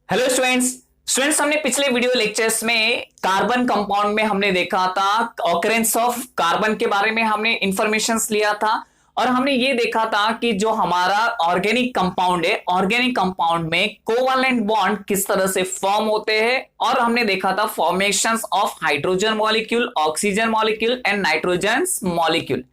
Hello students हमने पिछले video lectures में कार्बन कंपाउंड में हमने देखा था ऑकरेंस ऑफ कार्बन के बारे में हमने इंफॉर्मेशंस लिया था और हमने ये देखा था कि जो हमारा ऑर्गेनिक कंपाउंड है ऑर्गेनिक कंपाउंड में कोवैलेंट बॉन्ड किस तरह से फॉर्म होते हैं और हमने देखा था formations of hydrogen molecule, oxygen molecule and nitrogen molecule.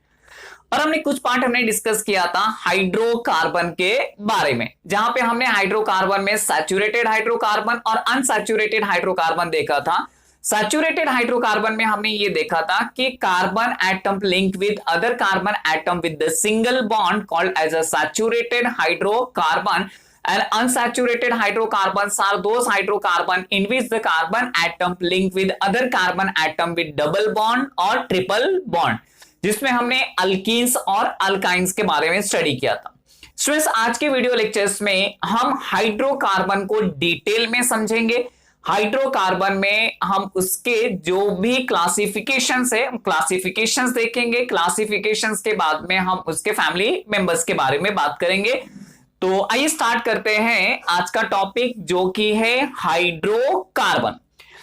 और हमने कुछ पार्ट हमने डिस्कस किया था हाइड्रोकार्बन के बारे में, जहां पे हमने हाइड्रोकार्बन में सैचुरेटेड हाइड्रोकार्बन और अनसैचुरेटेड हाइड्रोकार्बन देखा था। सैचुरेटेड हाइड्रोकार्बन में हमने ये देखा था कि carbon atom link with other carbon atom with the single bond called as a saturated hydrocarbon and unsaturated hydrocarbons are those hydrocarbon in which the carbon atom link with other carbon atom with double bond or triple bond, जिसमें हमने alkenes और alkynes के बारे में study किया था। Students, आज के वीडियो लेक्चर्स में हम हाइड्रोकार्बन को डिटेल में समझेंगे। हाइड्रोकार्बन में हम उसके जो भी क्लासिफिकेशंस है क्लासिफिकेशंस देखेंगे। क्लासिफिकेशंस के बाद में हम उसके फैमिली मेंबर्स के बारे में बात करेंगे। तो आइए स्टार्ट करते हैं आज का टॉपिक, जो कि है हाइड्रोकार्बन।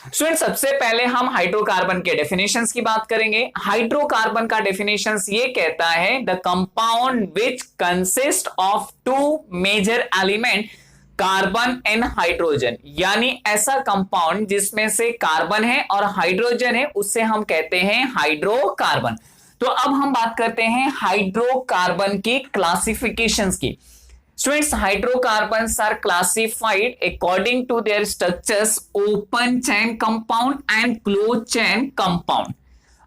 स्टूडेंट, सबसे पहले हम हाइड्रोकार्बन के डेफिनेशंस की बात करेंगे। हाइड्रोकार्बन का डेफिनेशंस ये कहता है the compound which consist of two major element carbon and hydrogen, यानी ऐसा कंपाउंड जिसमें से कार्बन है और हाइड्रोजन है, उससे हम कहते हैं हाइड्रोकार्बन। तो अब हम बात करते हैं हाइड्रोकार्बन की क्लासिफिकेशंस की। Students, hydrocarbons are classified according to their structures open chain compound and closed chain compound।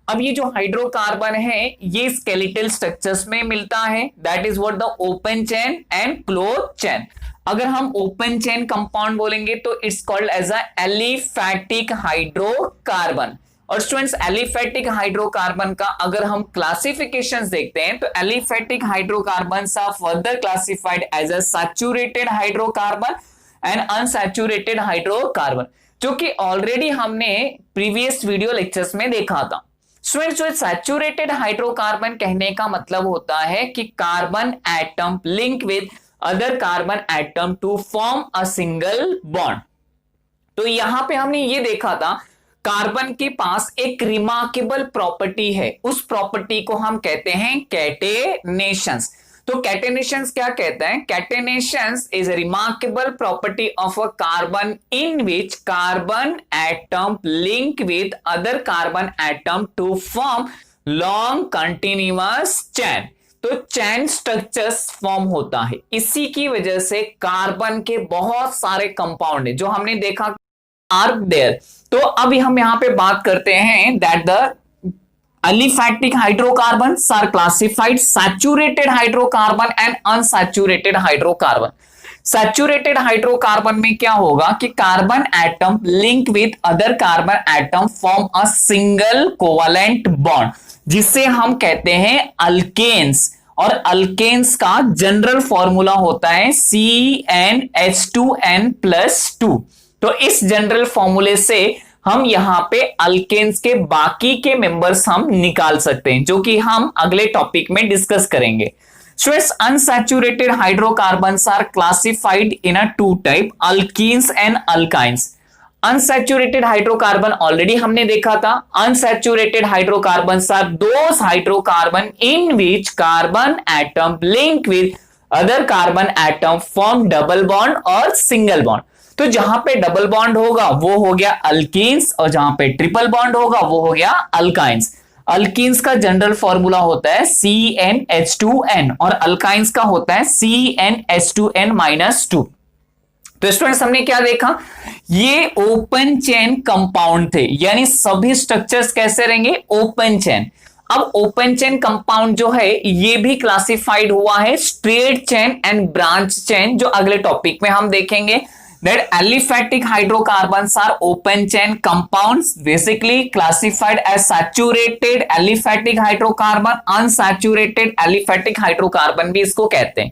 अब ये जो हाइड्रोकार्बन है ये स्केलेटल स्ट्रक्चर्स में मिलता है, that is what the open chain and close chain. अगर हम ओपन चेन कंपाउंड बोलेंगे तो it's called as a aliphatic hydrocarbon. और स्टूडेंट्स, एलिफैटिक हाइड्रोकार्बन का अगर हम क्लासिफिकेशंस देखते हैं तो aliphatic hydrocarbons are further classified as a saturated hydrocarbon and unsaturated hydrocarbon, जो कि ऑलरेडी हमने प्रीवियस वीडियो लेक्चर्स में देखा था। स्टूडेंट्स, जो सैचुरेटेड हाइड्रोकार्बन कहने का मतलब होता है कि carbon atom link with other carbon atom to form a single bond. तो यहां पे हमने ये देखा था कार्बन के पास एक रिमार्केबल प्रॉपर्टी है, उस प्रॉपर्टी को हम कहते हैं कैटेनेशंस। तो कैटेनेशंस क्या कहता है? Catenations is a remarkable property of a carbon in which carbon atom link with other carbon atom to form long continuous chain. तो चैन स्ट्रक्चर्स फॉर्म होता है। इसी की वजह से कार्बन के बहुत सारे कंपाउंड है जो हमने देखा आर देयर। तो अभी हम यहां पे बात करते हैं that the aliphatic hydrocarbons are classified saturated hydrocarbon and unsaturated hydrocarbon. Saturated hydrocarbon में क्या होगा कि carbon atom link with other carbon atom form a single covalent bond, जिसे हम कहते हैं अल्केन्स। और अल्केन्स का जनरल फॉर्मूला होता है CnH2n+2। तो इस जनरल फॉर्मूले से हम यहां पे अल्केन्स के बाकी के मेंबर्स हम निकाल सकते हैं, जो कि हम अगले टॉपिक में डिस्कस करेंगे। Students, unsaturated hydrocarbons are classified in a two type, alkenes and alkynes. Unsaturated hydrocarbon already हमने देखा था। Unsaturated hydrocarbons are those hydrocarbon in which carbon atom link with other carbon atom form double bond और single bond. तो जहां पे double bond होगा वो हो गया अल्कीन्स और जहां पे ट्रिपल बॉन्ड होगा वो हो गया अल्काइंस। अल्कीन्स का जनरल फॉर्मूला होता है CnH2n और अल्काइंस का होता है CnH2n-2। तो स्टूडेंट्स, हमने क्या देखा? ये ओपन चेन कंपाउंड थे, यानी सभी स्ट्रक्चर्स कैसे रहेंगे? Open chain. अब ओपन चेन कंपाउंड जो है ये भी क्लासिफाइड हुआ है straight chain and branch chain, जो अगले टॉपिक में हम देखेंगे। That aliphatic hydrocarbons are open chain compounds, basically classified as saturated aliphatic hydrocarbon, unsaturated aliphatic hydrocarbon भी इसको कहते हैं।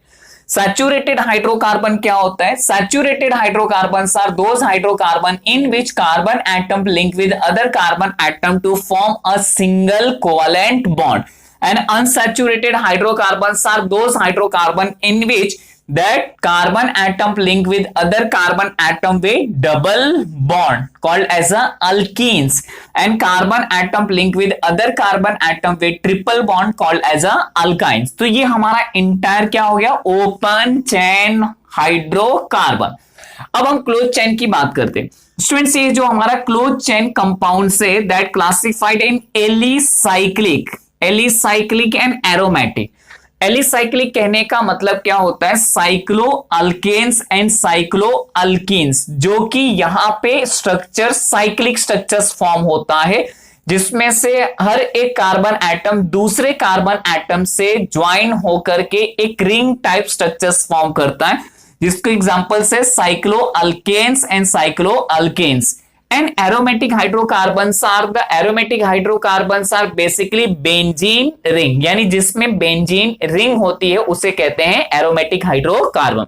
Saturated hydrocarbon क्या होता है? Saturated hydrocarbons are those hydrocarbon in which carbon atom link with other carbon atom to form a single covalent bond, and unsaturated hydrocarbons are those hydrocarbon in which that carbon atom link with other carbon atom with double bond called as a alkenes and carbon atom link with other carbon atom with triple bond called as a alkynes। तो ये हमारा entire क्या हो गया, open chain hydrocarbon. अब हम close chain की बात करते हैं स्टूडेंट्स। ये जो हमारा क्लोज चेन कंपाउंड से that classified in alicyclic and aromatic. Alicyclic कहने का मतलब क्या होता है, cycloalkanes and cycloalkenes, जो कि यहां पे स्ट्रक्चर साइक्लिक स्ट्रक्चर्स फॉर्म होता है जिसमें से हर एक कार्बन एटम दूसरे कार्बन एटम से ज्वाइन होकर के एक रिंग टाइप स्ट्रक्चर्स फॉर्म करता है, जिसको एग्जांपल्स है cycloalkanes and cycloalkanes. And aromatic hydrocarbons are basically benzene ring, यानी जिसमें बेंजीन रिंग होती है उसे कहते हैं एरोमेटिक हाइड्रोकार्बन।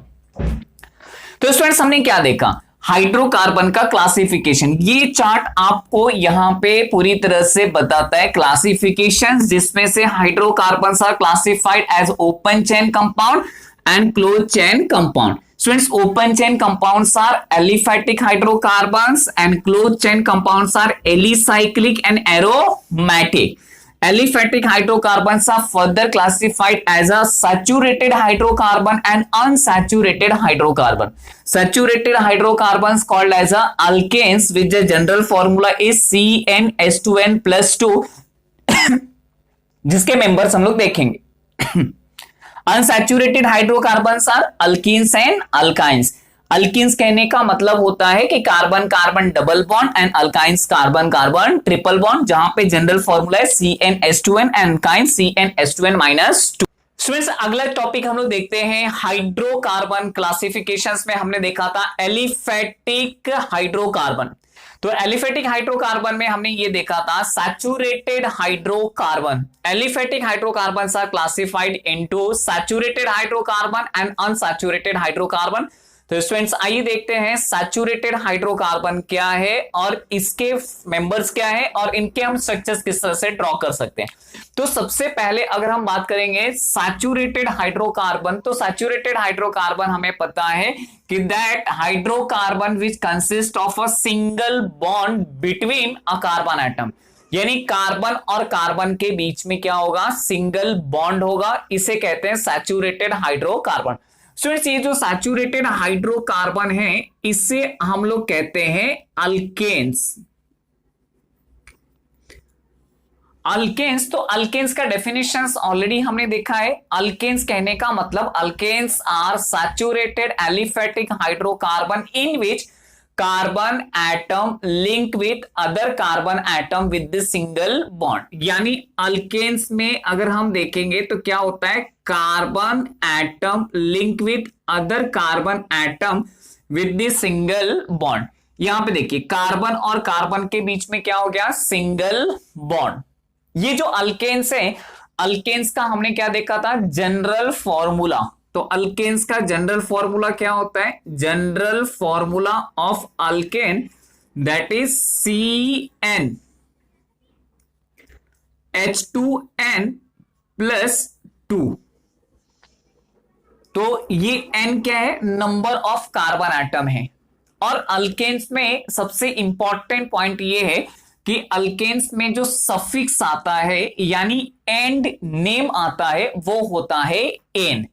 तो स्टूडेंट्स हमने क्या देखा, हाइड्रोकार्बन का क्लासिफिकेशन। ये चार्ट आपको यहां पे पूरी तरह से बताता है क्लासिफिकेशन, जिसमें से hydrocarbons are classified as open chain compound and closed chain compound. Students, open chain compounds are aliphatic hydrocarbons and closed chain compounds are alicyclic and aromatic. Aliphatic hydrocarbons are further classified as a saturated hydrocarbon and unsaturated hydrocarbon. Saturated hydrocarbons called as a alkanes, which the general formula is CnH2n plus 2 जिसके members हम लोग देखेंगे। Unsaturated hydrocarbons are alkenes and alkynes. Alkenes कहने का मतलब होता है कि carbon carbon double bond and alkynes carbon carbon triple bond, जहां पे जनरल फॉर्मूला है CnH2n and alkynes CnH2n-2। Students अगला टॉपिक हम लोग देखते हैं हाइड्रोकार्बन क्लासिफिकेशंस में। हमने देखा था एलिफेटिक हाइड्रोकार्बन। तो एलिफेटिक हाइड्रोकार्बन में हमने ये देखा था saturated hydrocarbon. Aliphatic hydrocarbons are classified into saturated hydrocarbon and unsaturated hydrocarbon. तो स्टूडेंट्स आइए देखते हैं सैचुरेटेड हाइड्रोकार्बन क्या है और इसके मेंबर्स क्या है और इनके हम स्ट्रक्चर्स किस तरह से ड्रॉ कर सकते हैं। तो सबसे पहले अगर हम बात करेंगे सैचुरेटेड हाइड्रोकार्बन, तो सैचुरेटेड हाइड्रोकार्बन हमें पता है कि that hydrocarbon which consist of a single bond between a carbon atom, यानी कार्बन और कार्बन के बीच में क्या होगा, सिंगल बॉन्ड होगा, इसे कहते हैं सैचुरेटेड हाइड्रोकार्बन। स्टूडेंट्स ये जो सैचुरेटेड हाइड्रोकार्बन है इसे हम लोग कहते हैं अल्केन्स। अल्केन्स, तो अल्केन्स का डेफिनेशंस ऑलरेडी हमने देखा है। अल्केन्स कहने का मतलब alkanes are saturated aliphatic hydrocarbon in which carbon atom link with other carbon atom with the single bond. यानी अल्केन्स में अगर हम देखेंगे तो क्या होता है, carbon atom link with other carbon atom with the single bond. यहां पे देखिए कार्बन और कार्बन के बीच में क्या हो गया, सिंगल बॉन्ड। ये जो अल्केन्स है, अल्केन्स का हमने क्या देखा था, जनरल फॉर्मूला। तो अल्केन्स का जनरल फॉर्मूला क्या होता है, general formula of alkane that is CnH2n+2। तो ये n क्या है, नंबर ऑफ कार्बन एटम है। और अल्केन्स में सबसे इंपॉर्टेंट पॉइंट ये है कि अल्केन्स में जो सफिक्स आता है यानी एंड नेम आता है वो होता है एन।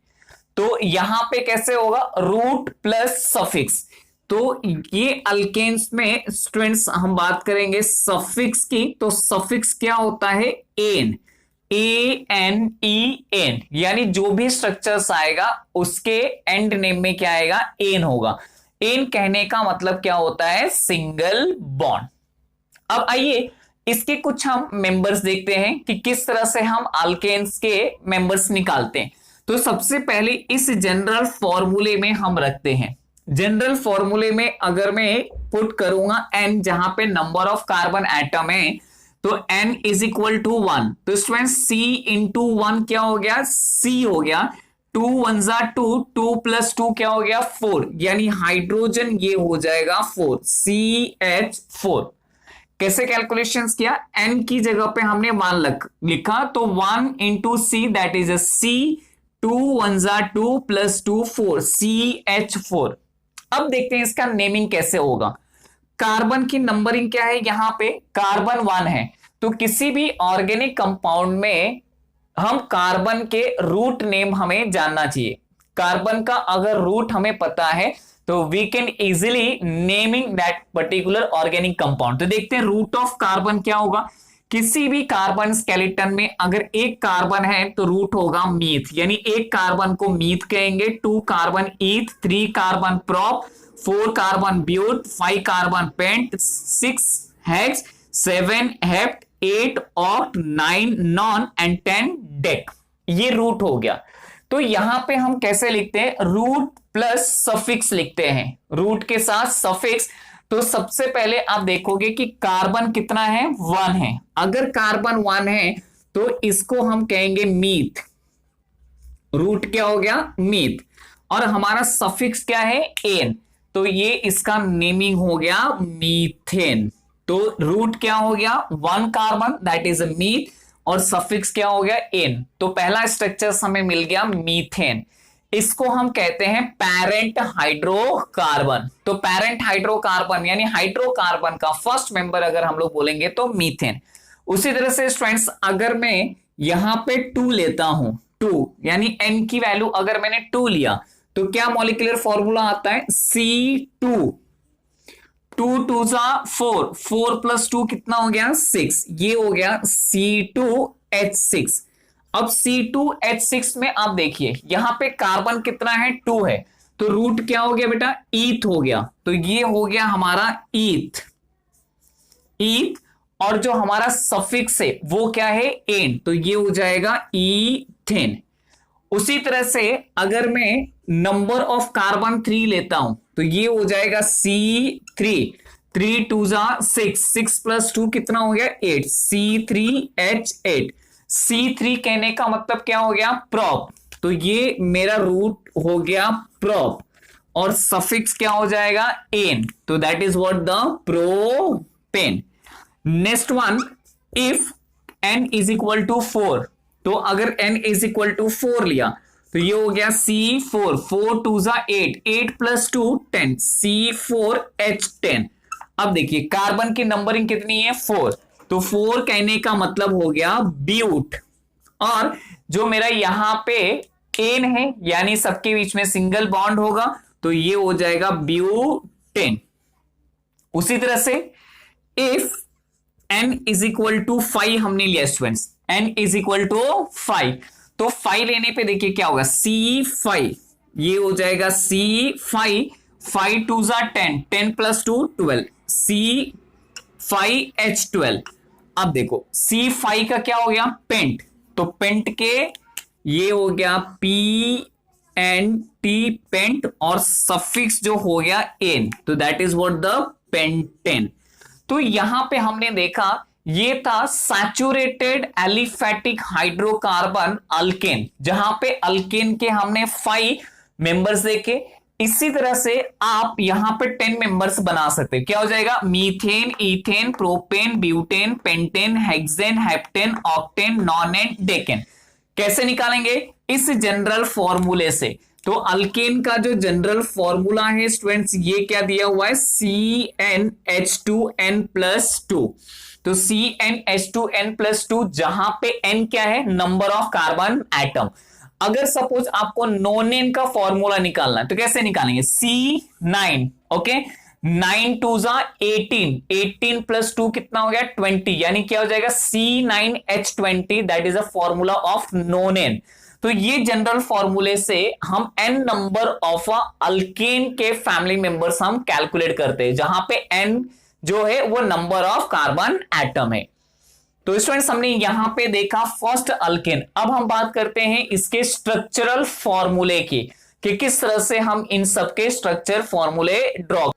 तो यहां पे कैसे होगा, रूट प्लस सफिक्स। तो ये अल्केन्स में स्टूडेंट्स हम बात करेंगे सफिक्स की, तो सफिक्स क्या होता है, एन, ANEN, यानी जो भी स्ट्रक्चर्स आएगा उसके एंड नेम में क्या आएगा, एन होगा। एन कहने का मतलब क्या होता है, सिंगल बॉन्ड। अब आइए इसके कुछ हम मेंबर्स देखते हैं कि किस तरह से हम अल्केन्स के मेंबर्स निकालते हैं। तो सबसे पहले इस जनरल फॉर्मूले में हम रखते हैं, जनरल फॉर्मूले में अगर मैं पुट करूंगा n, जहां पे नंबर ऑफ कार्बन एटम है, तो n इज इक्वल टू 1। तो स्टूडेंट C इंटू 1 क्या हो गया, C हो गया, 2 1 जा 2, 2 प्लस 2 क्या हो गया, 4, यानी हाइड्रोजन ये हो जाएगा 4, CH4। कैसे कैलकुलेशंस किया, n की जगह पे हमने 1 लिखा, तो 1 into C that is a C 2 1 जा 2 प्लस 2 4 CH4। अब देखते हैं इसका नेमिंग कैसे होगा। कार्बन की नंबरिंग क्या है, यहां पे कार्बन 1 है, तो किसी भी ऑर्गेनिक कंपाउंड में हम कार्बन के रूट नेम हमें जानना चाहिए। कार्बन का अगर रूट हमें पता है तो we can easily naming that particular organic compound. तो देखते हैं रूट ऑफ कार्बन क्या होगा। किसी भी कार्बन स्केलेटन में अगर एक कार्बन है तो रूट होगा मीथ, यानी एक कार्बन को मीथ कहेंगे, 2 carbon eth, 3 carbon prop, 4 carbon but, 5 carbon pent, 6 hex, 7 hept, 8 oct, 9 non and 10 dec. ये रूट हो गया। तो यहां पे हम कैसे लिखते हैं, रूट प्लस सफिक्स लिखते हैं, रूट के साथ सफिक्स। तो सबसे पहले आप देखोगे कि कार्बन कितना है, 1 है। अगर कार्बन 1 है तो इसको हम कहेंगे मीथ, रूट क्या हो गया, मीथ। और हमारा सफिक्स क्या है, एन, तो ये इसका नेमिंग हो गया मीथेन। तो रूट क्या हो गया, 1 carbon that is a myth, और सफिक्स क्या हो गया, एन। तो पहला स्ट्रक्चर हमें मिल गया मीथेन। इसको हम कहते हैं पैरेंट हाइड्रोकार्बन। तो पैरेंट हाइड्रोकार्बन यानी हाइड्रोकार्बन का फर्स्ट मेंबर अगर हम लोग बोलेंगे तो मीथेन। उसी तरह से स्टूडेंट्स अगर मैं यहां पे 2 लेता हूं, 2 यानी n की वैल्यू अगर मैंने 2 लिया तो क्या मॉलिक्यूलर फॉर्मूला आता है, C2, 2 2 जा 4, 4 प्लस 2 कितना हो गया, 6, ये हो गया C2H6। अब C2H6 में आप देखिए यहां पे कार्बन कितना है, 2 है, तो रूट क्या हो गया बेटा, ईथ हो गया। तो ये हो गया हमारा ईथ, ईथ, और जो हमारा सफिक्स है वो क्या है, एन, तो ये हो जाएगा ईथेन। उसी तरह से अगर मैं नंबर ऑफ कार्बन 3 लेता हूं तो ये हो जाएगा C3, 3 2 जा 6, 6 प्लस 2 कितना हो गया, 8, C3H8। C3 कहने का मतलब क्या हो गया, प्रोप, तो ये मेरा रूट हो गया प्रोप, और सफिक्स क्या हो जाएगा, एन, तो that is what the propane. Next one, if n is equal to 4, तो अगर n इज इक्वल टू 4 लिया तो ये हो गया C4, 4 2 जा 8, 8 प्लस 2 10, C4H10। अब देखिए कार्बन की नंबरिंग कितनी है, 4, तो 4 कहने का मतलब हो गया ब्यूट, और जो मेरा यहां पे एन है यानी सबके बीच में सिंगल बॉन्ड होगा तो ये हो जाएगा ब्यूटेन। उसी तरह से if n is equal to 5 हमने लिया students, n is equal to 5, तो 5 लेने पे देखिए क्या होगा, C5, ये हो जाएगा C5, 5 2 जा 10, 10 प्लस 2 12, C5H12। अब देखो C5 का क्या हो गया, पेंट, तो पेंट के ये हो गया PNT, पेंट, और सफिक्स जो हो गया एन, तो that is what the pentane. तो यहां पे हमने देखा ये था सैचुरेटेड एलिफेटिक हाइड्रोकार्बन अल्केन, जहां पे अल्केन के हमने 5 मेंबर्स देखे। इसी तरह से आप यहां पे 10 मेंबर्स बना सकते हैं। क्या हो जाएगा, methane, ethane, propane, butane, pentane, hexane, heptane, octane, nonane, decane. कैसे निकालेंगे, इस जनरल फॉर्मूले से। तो अल्केन का जो जनरल फॉर्मूला है स्टूडेंट्स, ये क्या दिया हुआ है, CnH2n+2। तो CnH2n+2, जहां पे n क्या है, नंबर ऑफ कार्बन एटम। अगर सपोज आपको नॉनेन का फॉर्मूला निकालना है तो कैसे निकालेंगे, C9, ओके, 9 2 जा 18, 18 प्लस 2 कितना हो गया, 20, यानी क्या हो जाएगा, C9H20, that is a formula of nonane. तो ये जनरल फॉर्मूले से हम n नंबर ऑफ अल्केन के फैमिली मेंबर्स हम कैलकुलेट करते हैं, जहां पे n जो है वो नंबर ऑफ कार्बन एटम है। तो स्टूडेंट्स हमने यहां पे देखा फर्स्ट अल्केन। अब हम बात करते हैं इसके स्ट्रक्चरल फॉर्मूले की, कि किस तरह से हम इन सबके स्ट्रक्चर फॉर्मूले ड्रॉ।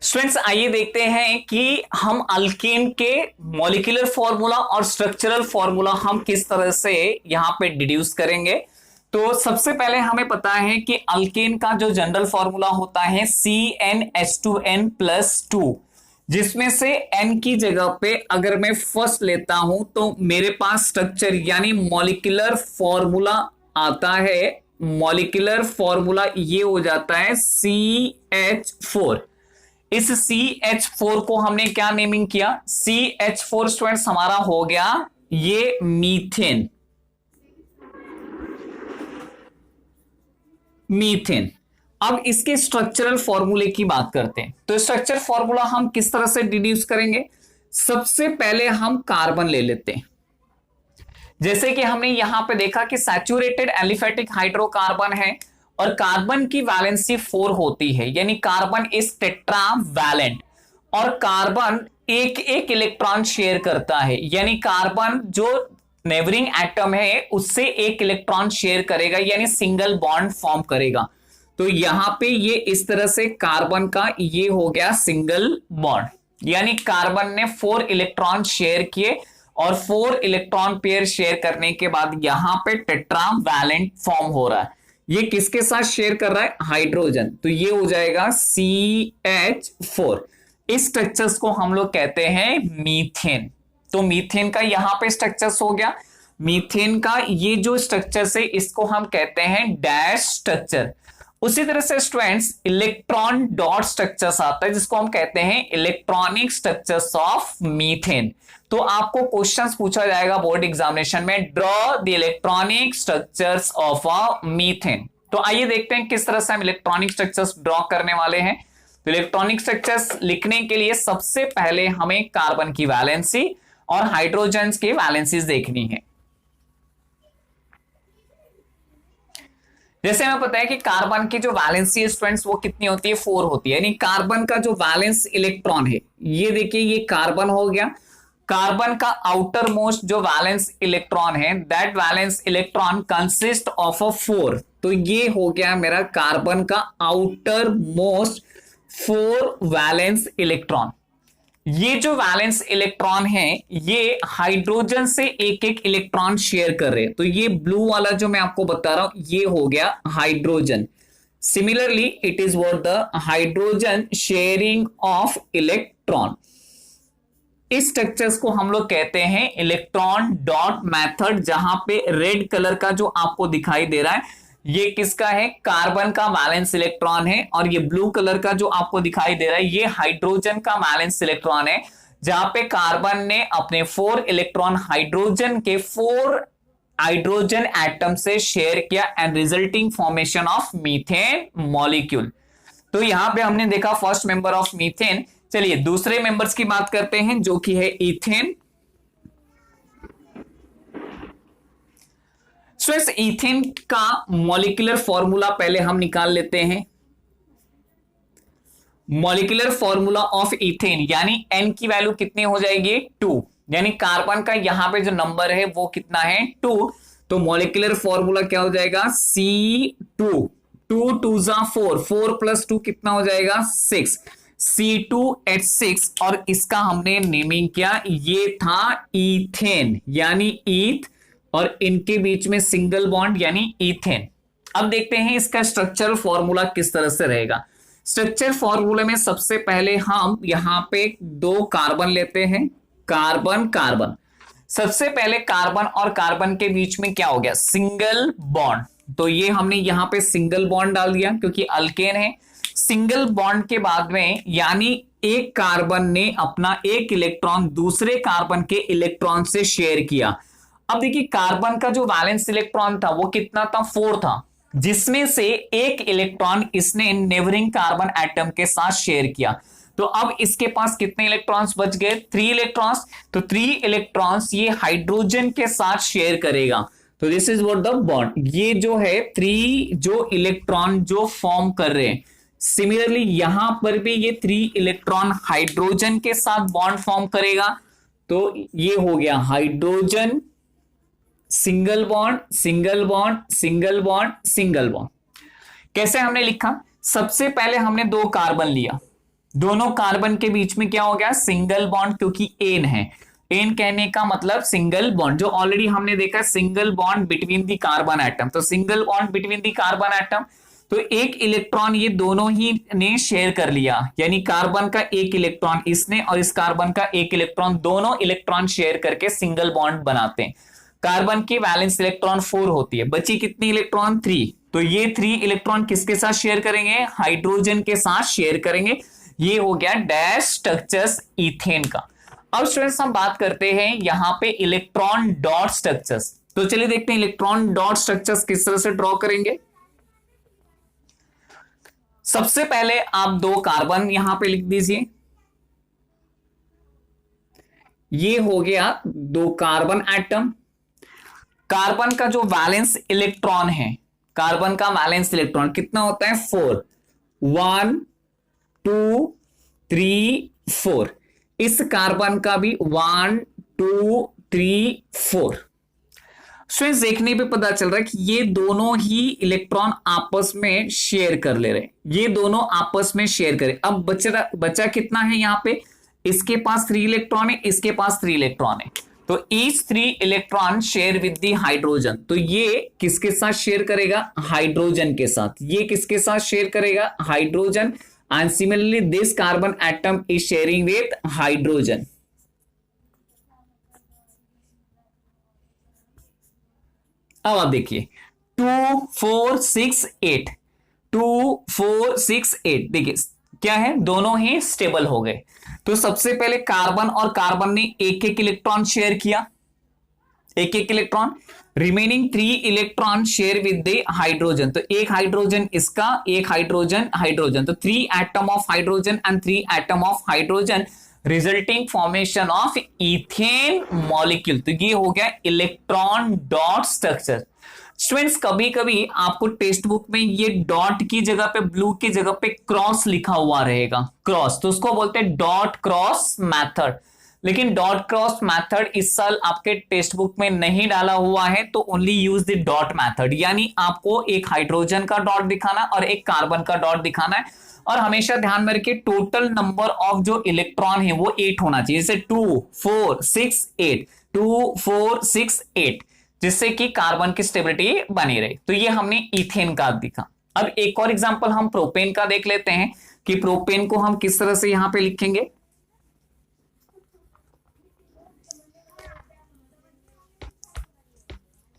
स्टूडेंट्स आइए देखते हैं कि हम अल्केन के मॉलिक्यूलर फॉर्मूला और स्ट्रक्चरल फॉर्मूला हम किस तरह से यहां पे डिड्यूस करेंगे। तो सबसे पहले हमें पता है कि अल्केन का जो जनरल फॉर्मूला होता है CnH2n+2, जिसमें से n की जगह पे अगर मैं फर्स्ट लेता हूं तो मेरे पास स्ट्रक्चर यानी मॉलिक्यूलर फॉर्मूला आता है मॉलिक्यूलर फॉर्मूला, ये हो जाता है CH4। इस CH4 को हमने क्या नेमिंग किया, CH4 स्टूडेंट्स हमारा हो गया ये मीथेन। मीथेन। अब इसके स्ट्रक्चरल फॉर्मूले की बात करते हैं। तो स्ट्रक्चर फॉर्मूला हम किस तरह से डिड्यूस करेंगे, सबसे पहले हम कार्बन ले लेते हैं। जैसे कि हमने यहां पे देखा कि सैचुरेटेड एलिफेटिक हाइड्रोकार्बन है और कार्बन की वैलेंसी 4 होती है, यानी कार्बन इज टेट्रावैलेंट और कार्बन एक एक इलेक्ट्रॉन शेयर करता है, यानी कार्बन जो नेबरिंग एटम है उससे एक इलेक्ट्रॉन शेयर करेगा, यानी सिंगल बॉन्ड फॉर्म करेगा। तो यहां पे ये इस तरह से कार्बन का ये हो गया सिंगल बॉन्ड, यानी कार्बन ने 4 इलेक्ट्रॉन शेयर किए और 4 इलेक्ट्रॉन पेयर शेयर करने के बाद यहां पे टेट्रावैलेंट फॉर्म हो रहा है। ये किसके साथ शेयर कर रहा है, हाइड्रोजन। तो ये हो जाएगा CH4। इस स्ट्रक्चर्स को हम लोग कहते हैं मीथेन। तो मीथेन का यहां पे स्ट्रक्चर्स हो गया। मीथेन का ये जो स्ट्रक्चर है इसको हम कहते हैं डैश स्ट्रक्चर। उसी तरह से स्टूडेंट्स इलेक्ट्रॉन डॉट स्ट्रक्चर्स आता है जिसको हम कहते हैं इलेक्ट्रॉनिक स्ट्रक्चर्स ऑफ मीथेन। तो आपको क्वेश्चंस पूछा जाएगा बोर्ड एग्जामिनेशन में, draw the electronic structures of a methane. तो आइए देखते हैं किस तरह से हम इलेक्ट्रॉनिक स्ट्रक्चर्स ड्रॉ करने वाले हैं। तो इलेक्ट्रॉनिक स्ट्रक्चर्स लिखने के लिए सबसे पहले हमें कार्बन की वैलेंसी और हाइड्रोजन की वैलेंसीज देखनी है। जैसे हमें पता है कि कार्बन की जो वैलेंसी स्टूडेंट्स वो कितनी होती है, 4 होती है, यानी कार्बन का जो वैलेंस इलेक्ट्रॉन है, ये देखिए ये कार्बन हो गया। कार्बन का आउटर मोस्ट जो वैलेंस इलेक्ट्रॉन है, that valence electron consist of a 4। तो ये हो गया मेरा कार्बन का आउटर मोस्ट 4 वैलेंस इलेक्ट्रॉन। ये जो वैलेंस इलेक्ट्रॉन है ये हाइड्रोजन से एक एक इलेक्ट्रॉन शेयर कर रहे हैं। तो ये ब्लू वाला जो मैं आपको बता रहा हूं ये हो गया hydrogen. Similarly it is what the hydrogen sharing of electron. इस स्ट्रक्चर्स को हम लोग कहते हैं इलेक्ट्रॉन डॉट मेथड, जहां पे रेड कलर का जो आपको दिखाई दे रहा है ये किसका है, कार्बन का वैलेंस इलेक्ट्रॉन है, और ये ब्लू कलर का जो आपको दिखाई दे रहा है ये हाइड्रोजन का वैलेंस इलेक्ट्रॉन है, जहां पे कार्बन ने अपने 4 इलेक्ट्रॉन हाइड्रोजन के 4 हाइड्रोजन एटम से शेयर किया and resulting formation of methane molecule. तो यहां पे हमने देखा फर्स्ट मेंबर ऑफ मीथेन। चलिए दूसरे मेंबर्स की बात करते हैं जो कि है इथेन। सो इस इथेन का मॉलिक्यूलर फॉर्मूला पहले हम निकाल लेते हैं। मॉलिक्यूलर फॉर्मूला ऑफ इथेन यानी N की वैल्यू कितनी हो जाएगी, 2, यानी कार्बन का यहां पे जो नंबर है वो कितना है, 2। तो मॉलिक्यूलर फॉर्मूला क्या हो जाएगा, C2, 2 2 4, 4 + 2 कितना हो जाएगा, 6, C2H6। और इसका हमने नेमिंग किया, ये था इथेन यानी ईथ, और इनके बीच में सिंगल बॉन्ड यानी इथेन। अब देखते हैं इसका स्ट्रक्चरल फॉर्मूला किस तरह से रहेगा। स्ट्रक्चर फॉर्मूले में सबसे पहले हम यहां पे 2 कार्बन लेते हैं, कार्बन कार्बन। सबसे पहले कार्बन और कार्बन के बीच में क्या हो गया, सिंगल बॉन्ड। तो ये हमने यहां पे सिंगल बॉन्ड डाल दिया क्योंकि अल्केन है। सिंगल बॉन्ड के बाद में यानी एक कार्बन ने अपना एक इलेक्ट्रॉन दूसरे कार्बन के इलेक्ट्रॉन से शेयर किया। अब देखिए कार्बन का जो वैलेंस इलेक्ट्रॉन था वो कितना था, 4 था, जिसमें से एक इलेक्ट्रॉन इसने नेबरिंग कार्बन एटम के साथ शेयर किया। तो अब इसके पास कितने इलेक्ट्रॉन्स बच गए, 3 इलेक्ट्रॉन्स। तो 3 इलेक्ट्रॉन्स ये हाइड्रोजन के साथ शेयर करेगा। तो this is what the bond, ये जो है 3 जो इलेक्ट्रॉन जो फॉर्म कर रहे हैं। सिमिलरली यहां पर भी ये 3 इलेक्ट्रॉन हाइड्रोजन के साथ बॉन्ड फॉर्म करेगा। तो ये हो गया hydrogen single bond single bond single bond single bond. कैसे हमने लिखा, सबसे पहले हमने 2 कार्बन लिया, दोनों कार्बन के बीच में क्या हो गया, सिंगल बॉन्ड, क्योंकि एन है। एन कहने का मतलब सिंगल बॉन्ड, जो ऑलरेडी हमने देखा single bond between the carbon atom. तो single bond between the carbon atom, तो एक इलेक्ट्रॉन ये दोनों ही ने शेयर कर लिया, यानी कार्बन का एक इलेक्ट्रॉन इसने और इस कार्बन का एक इलेक्ट्रॉन, दोनों इलेक्ट्रॉन शेयर करके सिंगल बॉन्ड बनाते हैं। कार्बन की वैलेंस इलेक्ट्रॉन 4 होती है, बची कितनी इलेक्ट्रॉन 3। तो ये 3 इलेक्ट्रॉन किसके साथ शेयर करेंगे, हाइड्रोजन के साथ शेयर करेंगे। ये हो गया डैश स्ट्रक्चर्स इथेन का। अब स्टूडेंट्स हम बात करते हैं यहां पे इलेक्ट्रॉन डॉट स्ट्रक्चर्स। तो चलिए देखते हैं इलेक्ट्रॉन डॉट स्ट्रक्चर्स किस तरह से ड्रॉ करेंगे। सबसे पहले आप 2 कार्बन यहां पे लिख दीजिए, ये हो गया 2 कार्बन एटम। कार्बन का जो वैलेंस इलेक्ट्रॉन है, कार्बन का वैलेंस इलेक्ट्रॉन कितना होता है 4, 1 2 3 4। इस कार्बन का भी 1 2 3 4। स्टूडेंट्स देखने पे पता चल रहा है कि ये दोनों ही इलेक्ट्रॉन आपस में शेयर कर ले रहे हैं, ये दोनों आपस में शेयर करें। अब बचा कितना है यहां पे, इसके पास 3 इलेक्ट्रॉन है, इसके पास 3 इलेक्ट्रॉन है। तो each 3 electron share with the hydrogen. तो ये किसके साथ शेयर करेगा, हाइड्रोजन के साथ। ये किसके साथ शेयर करेगा, hydrogen. And similarly this carbon atom is sharing with hydrogen. अब आप देखिए 2 4 6 8, 2 4 6 8, देखिए क्या है, दोनों ही स्टेबल हो गए। तो सबसे पहले कार्बन और कार्बन ने एक एक इलेक्ट्रॉन शेयर किया, एक एक electron. Remaining 3 electron share with the hydrogen. तो एक हाइड्रोजन इसका, एक हाइड्रोजन हाइड्रोजन। तो 3 atom of hydrogen and 3 atom of hydrogen resulting formation of ethane molecule. तो ये हो गया इलेक्ट्रॉन डॉट स्ट्रक्चर। स्टूडेंट्स कभी कभी आपको टेक्स्ट बुक में ये डॉट की जगह पे, ब्लू की जगह पे क्रॉस लिखा हुआ रहेगा, क्रॉस, तो उसको बोलते हैं डॉट क्रॉस मेथड। लेकिन डॉट क्रॉस मेथड इस साल आपके टेक्स्ट बुक में नहीं डाला हुआ है, तो only use the dot method. यानी आपको एक हाइड्रोजन का डॉट दिखाना और एक कार्बन का डॉट दिखाना है। और हमेशा ध्यान में रखिए टोटल नंबर ऑफ जो इलेक्ट्रॉन है वो 8 होना चाहिए, जैसे 2 4 6 8, 2 4 6 8, जिससे कि कार्बन की स्टेबिलिटी बनी रहे। तो ये हमने इथेन का दिखा। अब एक और एग्जांपल हम प्रोपेन का देख लेते हैं कि प्रोपेन को हम किस तरह से यहां पे लिखेंगे।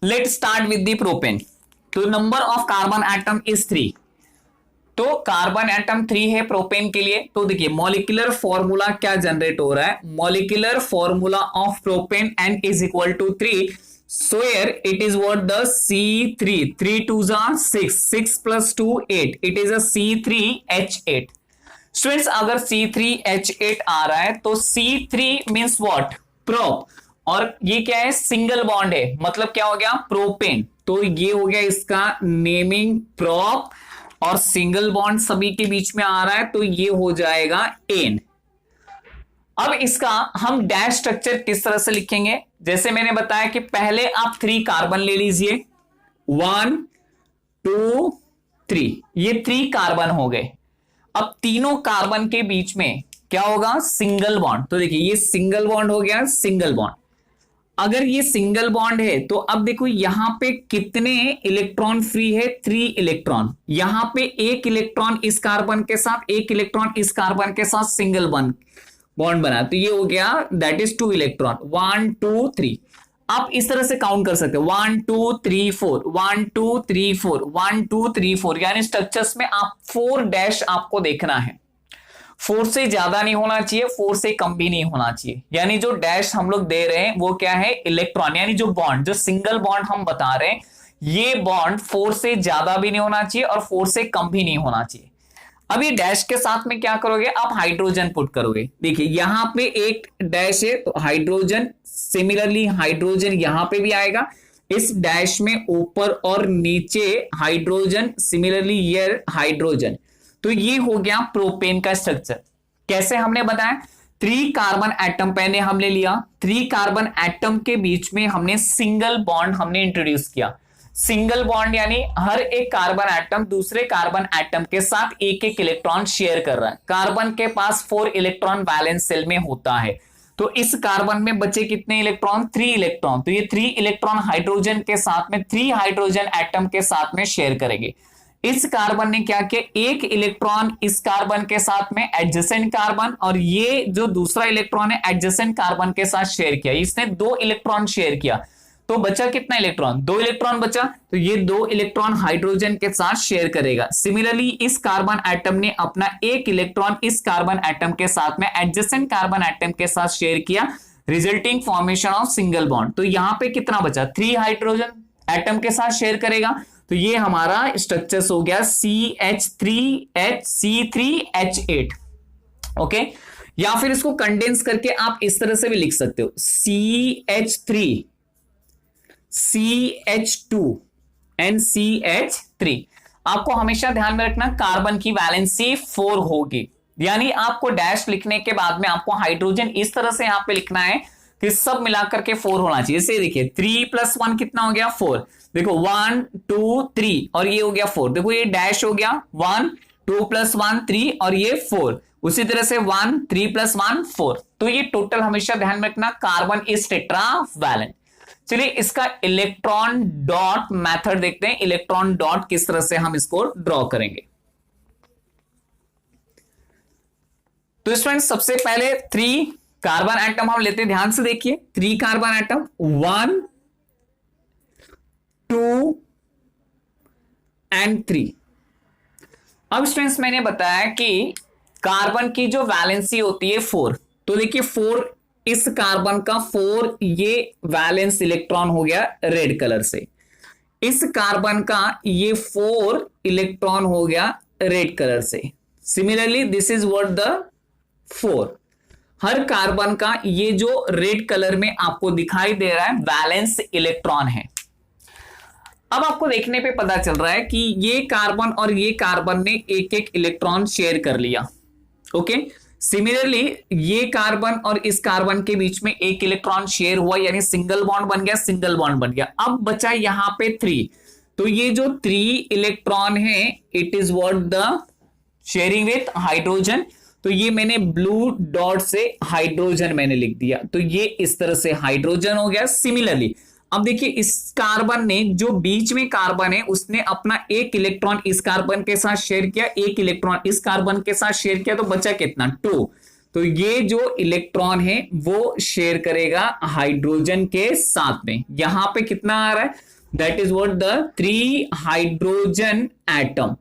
Let start with the propane. तो number of carbon atom is 3। तो कार्बन एटम 3 है प्रोपेन के लिए। तो देखिए मॉलिक्यूलर फॉर्मूला क्या जनरेट हो रहा है, molecular formula of propane N is equal to 3। So here it is what the C3, 3 2s are 6, 6 plus 2 8, it is a C3H8। Students अगर C3H8 आ रहा है तो C3 means what, प्रोप, और ये क्या है, सिंगल बॉन्ड है, मतलब क्या हो गया, प्रोपेन। तो ये हो गया इसका नेमिंग प्रोप, और सिंगल बॉन्ड सभी के बीच में आ रहा है, तो ये हो जाएगा एन। अब इसका हम डैश स्ट्रक्चर किस तरह से लिखेंगे, जैसे मैंने बताया कि पहले आप 3 कार्बन ले लीजिए, 1 2 3, ये 3 कार्बन हो गए। अब तीनों कार्बन के बीच में क्या होगा, सिंगल बॉन्ड। तो देखिए ये सिंगल बॉन्ड हो गया, सिंगल बॉन्ड। अगर ये सिंगल बॉन्ड है तो अब देखो यहां पे कितने इलेक्ट्रॉन फ्री है, 3 इलेक्ट्रॉन। यहां पे 1 इलेक्ट्रॉन इस कार्बन के साथ, 1 इलेक्ट्रॉन इस कार्बन के साथ सिंगल बॉन्ड बना, तो ये हो गया दैट इज 2 इलेक्ट्रॉन, 1 2 3। आप इस तरह से काउंट कर सकते हो 1 2 3 4, 1 2 3 4, 1 2 3 4। यानी स्ट्रक्चर्स में आप 4 डैश आपको देखना है, 4 से ज्यादा नहीं होना चाहिए, 4 से कम भी नहीं होना चाहिए। यानी जो डैश हम लोग दे रहे हैं वो क्या है, इलेक्ट्रॉन, यानी जो बॉन्ड, जो सिंगल बॉन्ड हम बता रहे हैं, ये बॉन्ड 4 से ज्यादा भी नहीं होना चाहिए और 4 से कम भी नहीं होना चाहिए। अब ये डैश के साथ में क्या करोगे, आप हाइड्रोजन पुट करोगे। देखिए यहां पे एक डैश है तो हाइड्रोजन, सिमिलरली हाइड्रोजन यहां पे भी आएगा, इस डैश में ऊपर और नीचे हाइड्रोजन, सिमिलरली ये हाइड्रोजन। तो ये हो गया प्रोपेन का स्ट्रक्चर। कैसे हमने बताया, 3 कार्बन एटम पहले हमने लिया, 3 कार्बन एटम के बीच में हमने सिंगल बॉन्ड हमने इंट्रोड्यूस किया। सिंगल बॉन्ड यानी हर एक कार्बन एटम दूसरे कार्बन एटम के साथ एक एक इलेक्ट्रॉन शेयर कर रहा है। कार्बन के पास 4 इलेक्ट्रॉन वैलेंस शेल में होता है, तो इस कार्बन में बचे कितने इलेक्ट्रॉन, 3 इलेक्ट्रॉन। तो ये 3 इलेक्ट्रॉन हाइड्रोजन के साथ में 3 हाइड्रोजन एटम के साथ में शेयर करेंगे। इस कार्बन ने क्या किया, 1 इलेक्ट्रॉन इस कार्बन के साथ में एडजेसेंट कार्बन, और ये जो दूसरा इलेक्ट्रॉन है एडजेसेंट कार्बन के साथ शेयर किया, इसने 2 इलेक्ट्रॉन शेयर किया। तो बचा कितना इलेक्ट्रॉन, 2 इलेक्ट्रॉन बचा, तो ये 2 इलेक्ट्रॉन हाइड्रोजन के साथ शेयर करेगा। सिमिलरली इस कार्बन एटम ने अपना 1 इलेक्ट्रॉन इस कार्बन एटम के साथ में एडजेसेंट कार्बन एटम के साथ शेयर किया, resulting formation of single bond. तो यहां पे कितना बचा, 3 हाइड्रोजन एटम के साथ शेयर करेगा, तो ये हमारा स्ट्रक्चर हो गया C3H8। ओके, या फिर इसको कंडेंस करके आप इस तरह से भी लिख सकते हो, CH3CH2NCH3। आपको हमेशा ध्यान में रखना कार्बन की वैलेंसी 4 होगी, यानी आपको डैश लिखने के बाद में आपको हाइड्रोजन इस तरह से यहां पे लिखना है कि सब मिलाकर के 4 होना चाहिए। जैसे देखिए 3 + 1 कितना हो गया, 4। देखो 1 2 3 और ये हो गया 4। देखो ये डैश हो गया 1 2 + 1 3 और ये 4। उसी तरह से 1 3 + 1 4। तो ये टोटल हमेशा ध्यान में रखना कार्बन इज टेट्रावैलेंट। चलिए इसका इलेक्ट्रॉन डॉट मेथड देखते हैं, इलेक्ट्रॉन डॉट किस तरह से हम इसको ड्रॉ करेंगे। तो स्टूडेंट्स सबसे पहले 3 कार्बन एटम हम लेते हैं, ध्यान से देखिए 3 कार्बन एटम 1 2 एंड 3। अब स्टूडेंट्स मैंने बताया कि कार्बन की जो वैलेंसी होती है 4, तो देखिए 4 इस कार्बन का 4 ये वैलेंस इलेक्ट्रॉन हो गया रेड कलर से, इस कार्बन का ये 4 इलेक्ट्रॉन हो गया रेड कलर से। Similarly this is what the 4, her carbon का ये जो रेड कलर में आपको दिखाई दे रहा है वैलेंस इलेक्ट्रॉन है। अब आपको देखने पे पता चल रहा है कि ये कार्बन और ये कार्बन ने एक एक इलेक्ट्रॉन शेयर कर लिया। ओके, सिमिलरली ये कार्बन और इस कार्बन के बीच में एक इलेक्ट्रॉन शेयर हुआ, यानी सिंगल बॉन्ड बन गया, सिंगल बॉन्ड बन गया। अब बचा यहां पे 3, तो ये जो 3 इलेक्ट्रॉन है it is what the sharing with hydrogen. तो ये मैंने ब्लू डॉट से हाइड्रोजन मैंने लिख दिया, तो ये इस तरह से हाइड्रोजन हो गया। सिमिलरली अब देखिए इस कार्बन ने, जो बीच में कार्बन है उसने अपना 1 इलेक्ट्रॉन इस कार्बन के साथ शेयर किया, 1 इलेक्ट्रॉन इस कार्बन के साथ शेयर किया, तो बचा कितना 2। तो ये जो इलेक्ट्रॉन है वो शेयर करेगा हाइड्रोजन के साथ में। यहां पे कितना आ रहा है, that is what the 3 hydrogen atom.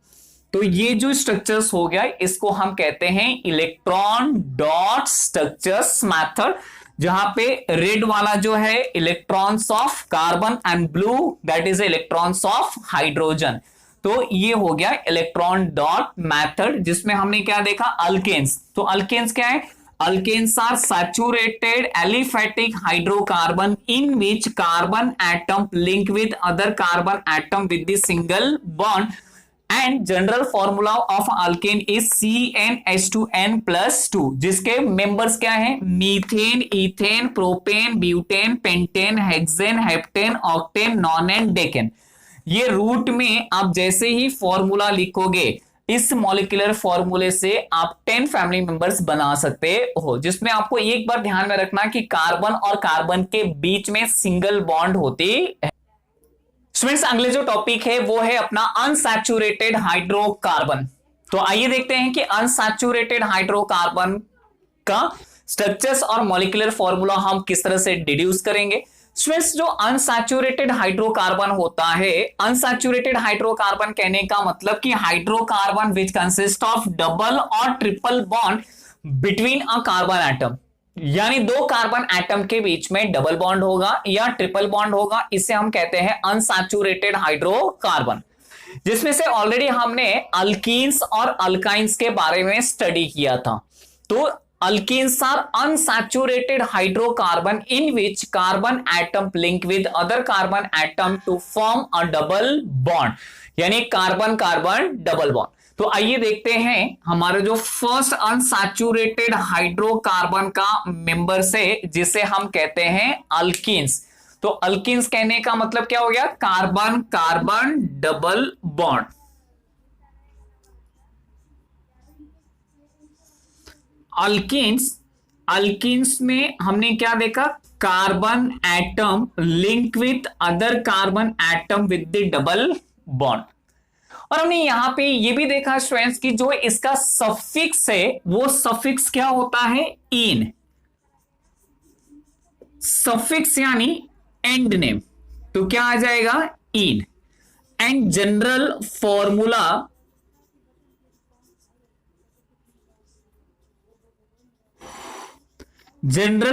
तो ये जो स्ट्रक्चर्स हो गया इसको हम कहते हैं इलेक्ट्रॉन डॉट स्ट्रक्चर्स मेथड, जहां पे रेड वाला जो है electrons of carbon and blue that is electrons of hydrogen. तो ये हो गया इलेक्ट्रॉन डॉट मेथड, जिसमें हमने क्या देखा, अल्केन्स। तो अल्केन्स क्या है, alkanes are saturated aliphatic hydrocarbon in which carbon atom link with other carbon atom with the single bond, and general formula of alkane is CnH2n+2, जिसके मेंबर्स क्या है, methane, ethane, propane, butane, pentane, hexane, heptane, octane, nonane, decane. ये root में आप जैसे ही formula लिखोगे इस molecular फॉर्मूले से आप 10 फैमिली मेंबर्स बना सकते हो, जिसमें आपको एक बार ध्यान में रखना कि कार्बन और कार्बन के बीच में सिंगल बॉन्ड होती है। स्टूडेंट्स अगले जो टॉपिक है वो है अपना अनसैचुरेटेड हाइड्रोकार्बन। तो आइए देखते हैं कि अनसैचुरेटेड हाइड्रोकार्बन का स्ट्रक्चर्स और मॉलिक्यूलर फॉर्मूला हम किस तरह से डिड्यूस करेंगे। स्टूडेंट्स जो अनसैचुरेटेड हाइड्रोकार्बन होता है, अनसैचुरेटेड हाइड्रोकार्बन कहने का मतलब कि hydrocarbon which consist of double और triple bond between a carbon atom, यानी 2 कार्बन एटम के बीच में डबल बॉन्ड होगा या ट्रिपल बॉन्ड होगा, इसे हम कहते हैं अनसैचुरेटेड हाइड्रोकार्बन। जिसमें से ऑलरेडी हमने अल्कीन्स और अल्काइंस के बारे में स्टडी किया था। तो alkenes are unsaturated hydrocarbon in which carbon atom link with other carbon atom to form a double bond, यानी कार्बन कार्बन डबल बॉन्ड। तो आइए देखते हैं हमारे जो फर्स्ट अनसैचुरेटेड हाइड्रोकार्बन का मेंबर से, जिसे हम कहते हैं अल्कीन्स। तो अल्कीन्स कहने का मतलब क्या हो गया, carbon carbon double bond. Alkenes में हमने क्या देखा, carbon atom link with other carbon atom with the double bond. और हमने यहां पे ये भी देखा स्टूडेंट्स कि जो इसका सफिक्स है वो सफिक्स क्या होता है, इन। सफिक्स यानी एंड नेम, तो क्या आ जाएगा, ene. And general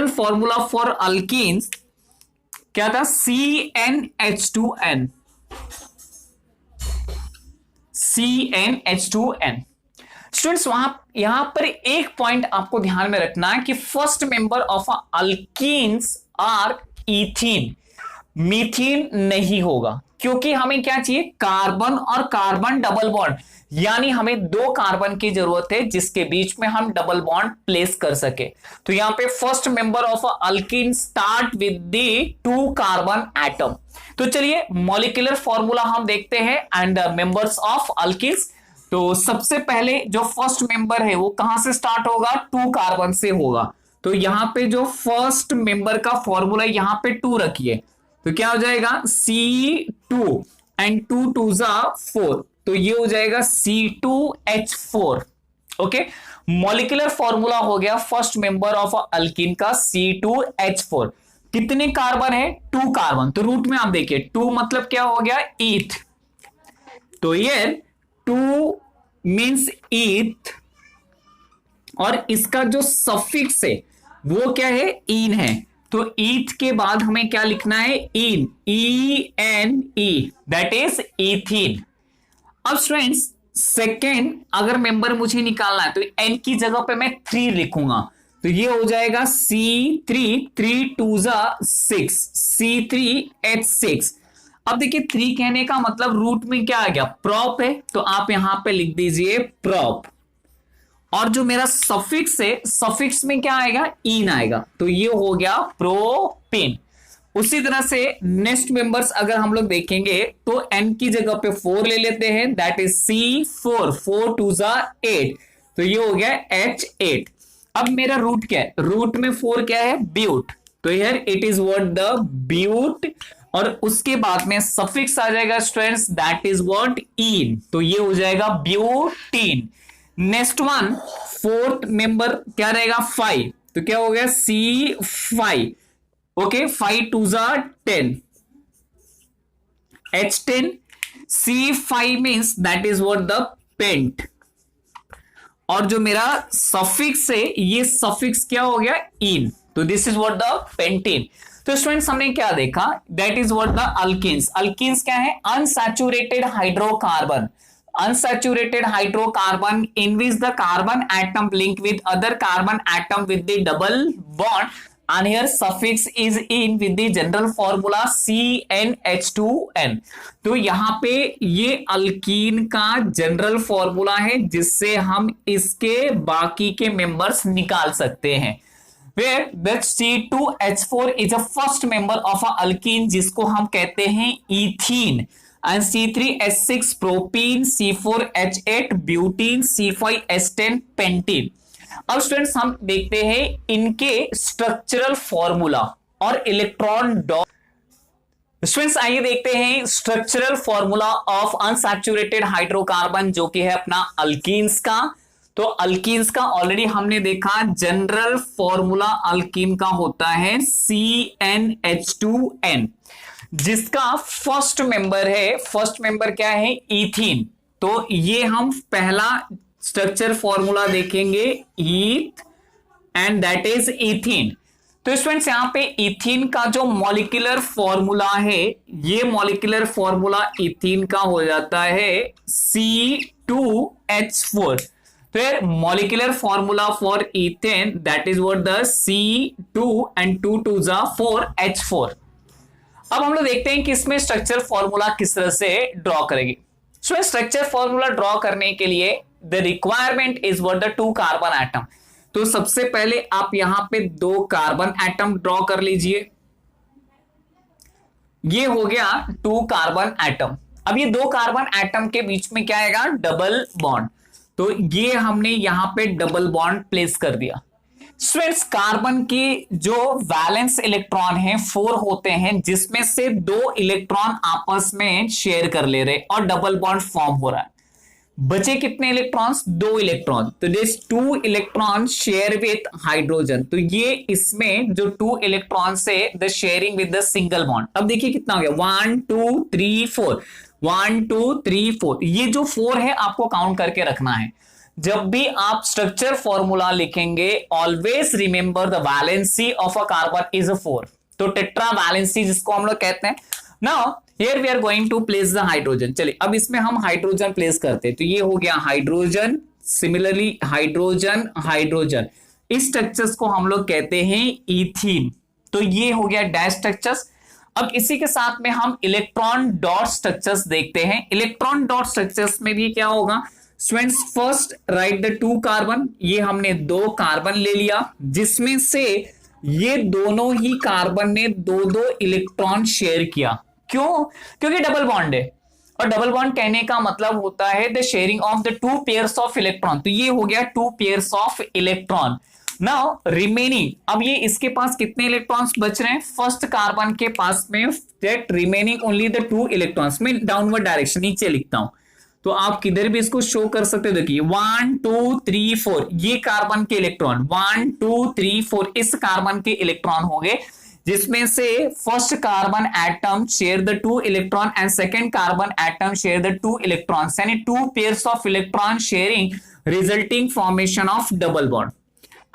formula for alkenes क्या था, CnH2n। CnH2n। स्टूडेंट्स यहां पर एक पॉइंट आपको ध्यान में रखना है कि first member of alkenes are ethene, methene नहीं होगा, क्योंकि हमें क्या चाहिए, कार्बन और कार्बन डबल बॉन्ड, यानी हमें दो कार्बन की जरूरत है जिसके बीच में हम डबल बॉन्ड प्लेस कर सके। तो यहां पे first member of alkyne start with the 2 carbon atom. तो चलिए मॉलिक्यूलर फॉर्मूला हम देखते हैं एंड मेंबर्स ऑफ अल्कीन्स। तो सबसे पहले जो फर्स्ट मेंबर है वो कहां से स्टार्ट होगा, 2 कार्बन से होगा। तो यहां पे जो फर्स्ट मेंबर का फॉर्मूला यहां पे 2 रखिए, तो क्या हो जाएगा, C2 एंड 2 2 4, तो ये हो जाएगा C2H4। ओके, मॉलिक्यूलर फॉर्मूला हो गया फर्स्ट मेंबर ऑफ अल्कीन का C2H4। कितने कार्बन है, 2 कार्बन। तो रूट में आप देखिए 2 मतलब क्या हो गया, ईथ। तो ये 2 मींस ईथ, और इसका जो सफिक्स है वो क्या है, इन है। तो ईथ के बाद हमें क्या लिखना है, इन, ENE, दैट इज इथीन। अब स्टूडेंट्स सेकेंड अगर मेंबर मुझे निकालना है तो एन की जगह पे मैं 3 लिखूंगा, तो ये हो जाएगा C3, 3 2 6, C3H6। अब देखिए 3 कहने का मतलब रूट में क्या आ गया, प्रोप है, तो आप यहां पे लिख दीजिए प्रोप। और जो मेरा सफिक्स है, सफिक्स में क्या आएगा, इन आएगा, तो ये हो गया प्रोपेन। उसी तरह से नेक्स्ट मेंबर्स अगर हम लोग देखेंगे तो एन की जगह पे 4 ले लेते हैं, दैट इज C4, 4 2 8, तो ये हो गया H8। अब मेरा रूट क्या है, रूट में 4 क्या है, ब्यूट, तो here it is what, the but. और उसके बाद में सफिक्स आ जाएगा students, that is what, ene, तो ये हो जाएगा butene. Next one fourth member क्या रहेगा, 5, तो क्या हो गया C5। Okay, 5 2 10, H10, C5 means that is what, the pent. और जो मेरा सफिक्स है ये सफिक्स क्या हो गया, इन, तो this is what, the pentene. तो स्टूडेंट्स हमने क्या देखा, that is what the alkenes. Alkenes क्या है, unsaturated hydrocarbon. Unsaturated hydrocarbon in which the carbon atom link with other carbon atom with the double bond, and here suffix is in with the general formula CnH2n। तो यहां पे ये alkyne का general formula है जिससे हम इसके बाकी के मेंबर्स निकाल सकते हैं। Where that C2H4 is a first member of a alkene जिसको हम कहते हैं ethene, and C3H6 propene, C4H8 butene, C5H10 pentene. अब स्टूडेंट्स हम देखते हैं इनके स्ट्रक्चरल फॉर्मूला और इलेक्ट्रॉन डॉट। स्टूडेंट्स आइए देखते हैं structural formula of unsaturated hydrocarbon जो कि है अपना अल्कीन्स का। तो अल्कीन्स का ऑलरेडी हमने देखा, जनरल फॉर्मूला अल्कीन का होता है CnH2n, जिसका फर्स्ट मेंबर है, फर्स्ट मेंबर क्या है, इथीन। तो ये हम पहला स्ट्रक्चर फॉर्मूला देखेंगे, ईथ, एंड दैट इज इथीन। तो स्टूडेंट्स यहां पे इथीन का जो मॉलिक्यूलर फॉर्मूला है, ये मॉलिक्यूलर फॉर्मूला इथीन का हो जाता है C2H4। फिर molecular formula for ethane that is what, the C2 and 2 2 4H4। अब हम लोग देखते हैं कि इसमें स्ट्रक्चर फॉर्मूला किस तरह से ड्रॉ करेंगे। सो स्ट्रक्चर फॉर्मूला ड्रॉ करने के लिए the requirement is what, the 2 carbon atom. तो सबसे पहले आप यहां पे 2 कार्बन एटम ड्रॉ कर लीजिए, ये हो गया 2 कार्बन एटम। अब ये 2 कार्बन एटम के बीच में क्या आएगा, डबल बॉन्ड, तो ये हमने यहां पे डबल बॉन्ड प्लेस कर दिया। स्टूडेंट्स कार्बन के जो वैलेंस इलेक्ट्रॉन हैं 4 होते हैं, जिसमें से 2 इलेक्ट्रॉन आपस में शेयर कर ले रहे और डबल बॉन्ड फॉर्म हो रहा है। बचे कितने इलेक्ट्रॉन्स, 2 इलेक्ट्रॉन, तो this 2 electron share with hydrogen, तो ये इसमें जो 2 इलेक्ट्रॉन से the sharing with the single bond. अब देखिए कितना हो गया, 1 2 3 4, 1 2 3 4, ये जो 4 है आपको काउंट करके रखना है। जब भी आप स्ट्रक्चर फॉर्मूला लिखेंगे, always remember the valency of a carbon is 4, तो टेट्रा वैलेंसी जिसको हम लोग कहते हैं। Now here we are going to place the hydrogen. चलिए अब इसमें हम हाइड्रोजन प्लेस करते हैं, तो ये हो गया हाइड्रोजन, सिमिलरली हाइड्रोजन हाइड्रोजन, इस स्ट्रक्चर्स को हम लोग कहते हैं इथीन, तो ये हो गया डैश स्ट्रक्चर्स। अब इसी के साथ में हम इलेक्ट्रॉन डॉट स्ट्रक्चर्स देखते हैं। इलेक्ट्रॉन डॉट स्ट्रक्चर्स में भी क्या होगा, students first right the 2 carbon, ये हमने 2 कार्बन ले लिया, जिसमें से ये दोनों ही कार्बन ने 2-2 इलेक्ट्रॉन शेयर किया। क्यों, क्योंकि डबल बॉन्ड है, और डबल बॉन्ड कहने का मतलब होता है the sharing of the 2 pairs of electron, तो ये हो गया 2 pairs of electron. Now remaining, अब ये इसके पास कितने इलेक्ट्रॉन्स बच रहे हैं, फर्स्ट कार्बन के पास में that remaining only the 2 electrons, में डाउनवर्ड डायरेक्शन नीचे लिखता हूं, तो आप किधर भी इसको शो कर सकते हो। देखिए 1 2 3 4, ये कार्बन के इलेक्ट्रॉन 1 2 3 4 इस कार्बन के इलेक्ट्रॉन हो गए, जिसमें से first carbon atom share the 2 electron and second carbon atom share the 2 electrons, यानी 2 pairs of electron sharing resulting formation of double bond.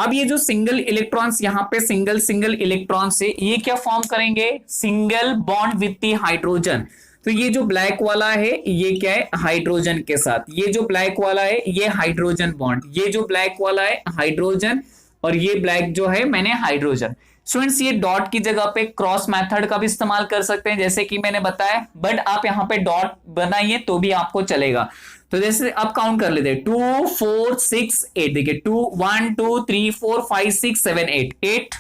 अब ये जो सिंगल इलेक्ट्रॉन्स यहां पे सिंगल सिंगल इलेक्ट्रॉन से ये क्या फॉर्म करेंगे, single bond with the hydrogen. तो ये जो ब्लैक वाला है ये क्या है, हाइड्रोजन के साथ, ये जो ब्लैक वाला है ये हाइड्रोजन बॉन्ड, ये जो ब्लैक वाला है हाइड्रोजन, और ये ब्लैक जो है मैंने हाइड्रोजन। स्टूडेंट्स ये डॉट की जगह पे क्रॉस मेथड का भी इस्तेमाल कर सकते हैं, जैसे कि मैंने बताया, बट आप यहाँ पे डॉट बनाइए तो भी आपको चलेगा। तो जैसे अब काउंट कर लेते हैं 2 4 6 8, देखिए 2 1 2 3 4 5 6 7 8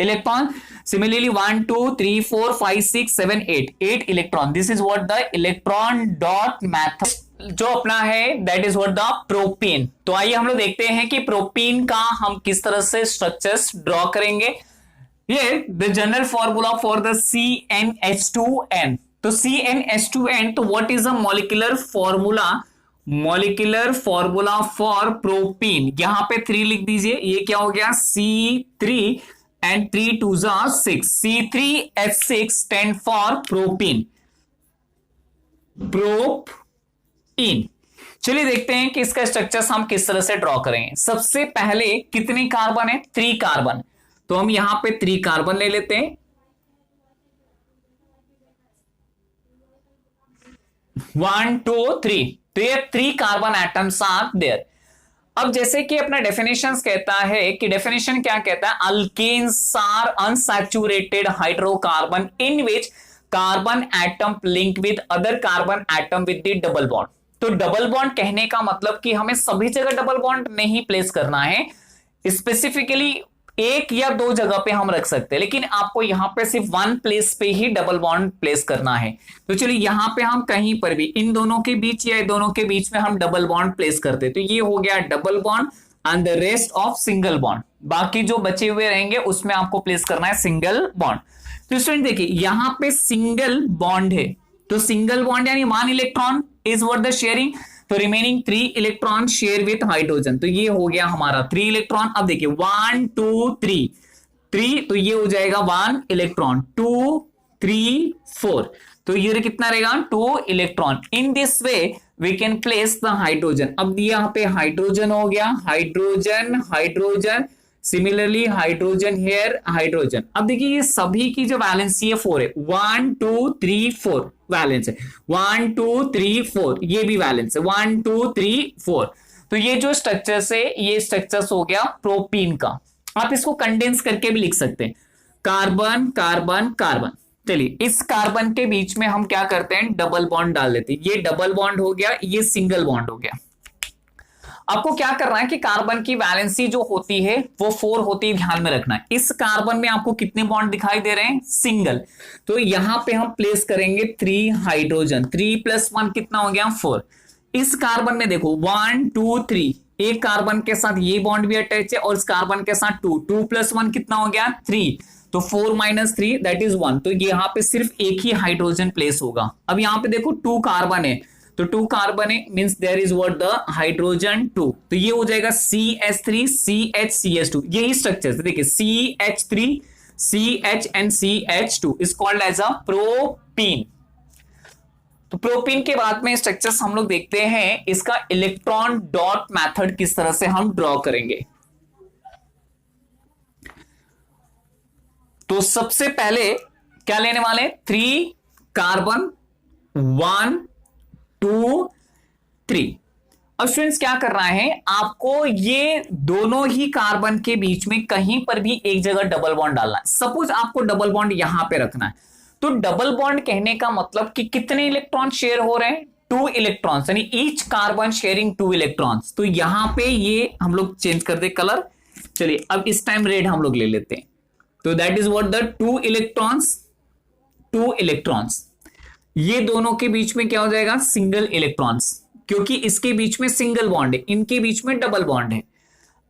electron, similarly 1 2 3 4 5 6 7 8 electron. This is what the electron dot method जो अपना है, that is what the propene. तो आइए हम लोग देखते हैं कि प्रोपीन का हम किस तरह से स्ट्रक्चर्स ड्रॉ करेंगे। ये the general formula for the CnH2n, तो CnH2n, तो what is the molecular formula, molecular formula for propene, यहां पे 3 लिख दीजिए, ये क्या हो गया C3 and 3 2s are 6, C3H6 stand for propene, propene. चलिए देखते हैं कि इसका स्ट्रक्चर हम किस तरह से ड्रॉ करेंगे। सबसे पहले कितने कार्बन है, 3 कार्बन, तो हम यहां पे 3 कार्बन ले लेते हैं, 1 2 3, तो ये 3 कार्बन एटम्स आर देयर। अब जैसे कि अपना डेफिनेशंस कहता है कि डेफिनेशन क्या कहता है, alkanes are unsaturated hydrocarbon in which carbon atom link with other carbon atom with the double bond. तो डबल बॉन्ड कहने का मतलब कि हमें सभी जगह डबल बॉन्ड नहीं प्लेस करना है, स्पेसिफिकली 1 या 2 जगह पे हम रख सकते हैं, लेकिन आपको यहां पे सिर्फ 1 प्लेस पे ही डबल बॉन्ड प्लेस करना है। तो चलिए यहां पे हम कहीं पर भी इन दोनों के बीच या दोनों के बीच में हम डबल बॉन्ड प्लेस करते हैं, तो ये हो गया double bond and the rest of single bond, बाकी जो बचे हुए रहेंगे उसमें आपको प्लेस करना है सिंगल बॉन्ड। तो स्टूडेंट देखिए यहां पे सिंगल बॉन्ड है, तो सिंगल बॉन्ड यानी 1 electron is what the sharing, तो remaining 3 electron share with hydrogen, तो ये हो गया हमारा 3 इलेक्ट्रॉन। अब देखिए 1 2 3 3, तो ये हो जाएगा 1 इलेक्ट्रॉन, 2 3 4, तो ये कितना रहेगा 2 electron. In this way we can place the hydrogen. अब यहाँ पे हाइड्रोजन हो गया, hydrogen hydrogen, similarly hydrogen here hydrogen. अब देखिए ये सभी की जो वैलेंसी है 4 है, 1 2 3 4 वैलेंस है, 1 2 3 4 ये भी वैलेंस है, 1 2 3 4। तो ये जो स्ट्रक्चर्स है ये स्ट्रक्चर्स हो गया प्रोपीन का। आप इसको कंडेंस करके भी लिख सकते हैं, कार्बन कार्बन कार्बन। चलिए इस कार्बन के बीच में हम क्या करते हैं, डबल बॉन्ड डाल देते हैं, ये डबल बॉन्ड हो गया, ये सिंगल बॉन्ड हो गया। आपको क्या करना है कि कार्बन की वैलेंसी जो होती है वो 4 होती है, ध्यान में रखना है। इस कार्बन में आपको कितने बॉन्ड दिखाई दे रहे हैं, सिंगल, तो यहां पे हम प्लेस करेंगे 3 हाइड्रोजन, 3 + 1 कितना हो गया 4। इस कार्बन में देखो 1 2 3, एक कार्बन के साथ ये बॉन्ड भी अटैच है और इस कार्बन के साथ 2 + 1 कितना हो गया 3, तो 4 - 3 दैट इज 1, तो यहाँ पे सिर्फ एक ही हाइड्रोजन प्लेस होगा। अब यहाँ पे देखो 2 कार्बन है, तो 2 कार्बन है, means there is what the hydrogen 2, तो ये हो जाएगा CH3 CH CH2, यही स्ट्रक्चर देखिए CH3 CH and CH2 is called as a propene. तो प्रोपीन के बाद में स्ट्रक्चर्स हम लोग देखते हैं, इसका इलेक्ट्रॉन डॉट मेथड किस तरह से हम ड्रॉ करेंगे। तो सबसे पहले क्या लेने वाले, 3 कार्बन 1 2 3। अब स्टूडेंट्स क्या करना है, आपको ये दोनों ही कार्बन के बीच में कहीं पर भी एक जगह डबल बॉन्ड डालना है। सपोज आपको डबल बॉन्ड यहां पे रखना है, तो डबल बॉन्ड कहने का मतलब कि कितने इलेक्ट्रॉन शेयर हो रहे हैं, 2 इलेक्ट्रॉन्स, यानी ईच कार्बन शेयरिंग 2 इलेक्ट्रॉन्स। तो यहां पे ये हम लोग चेंज कर दे कलर, चलिए अब इस टाइम रेड हम लोग ले लेते हैं। तो that is what the 2 electrons, ये दोनों के बीच में क्या हो जाएगा, सिंगल इलेक्ट्रॉन्स, क्योंकि इसके बीच में सिंगल बॉन्ड है, इनके बीच में डबल बॉन्ड है।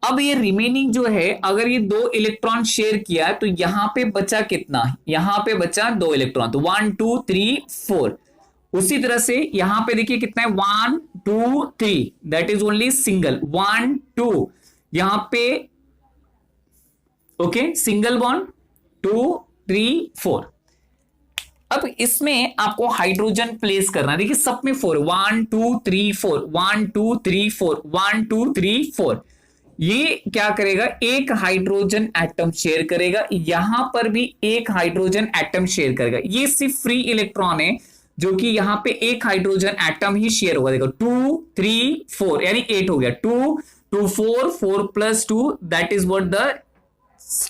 अब ये रिमेनिंग जो है, अगर ये 2 इलेक्ट्रॉन शेयर किया है तो यहां पे बचा कितना, यहां पे बचा 2 इलेक्ट्रॉन, तो 1 2 3 4। उसी तरह से यहां पे देखिए कितना है, 1 2 3, दैट इज ओनली सिंगल, 1 2 यहां पे ओके सिंगल बॉन्ड, 2 3 4। अब इसमें आपको हाइड्रोजन प्लेस करना है, देखिए सब में 4, 1 2 3 4, 1 2 3 4, 1 2 3 4। ये क्या करेगा, एक हाइड्रोजन एटम शेयर करेगा, यहां पर भी एक हाइड्रोजन एटम शेयर करेगा। ये सिर्फ फ्री इलेक्ट्रॉन है जो कि यहां पे एक हाइड्रोजन एटम ही शेयर होगा, देखो 2 3 4 यानी 8 हो गया, 2 2 4 4 plus 2, that is what the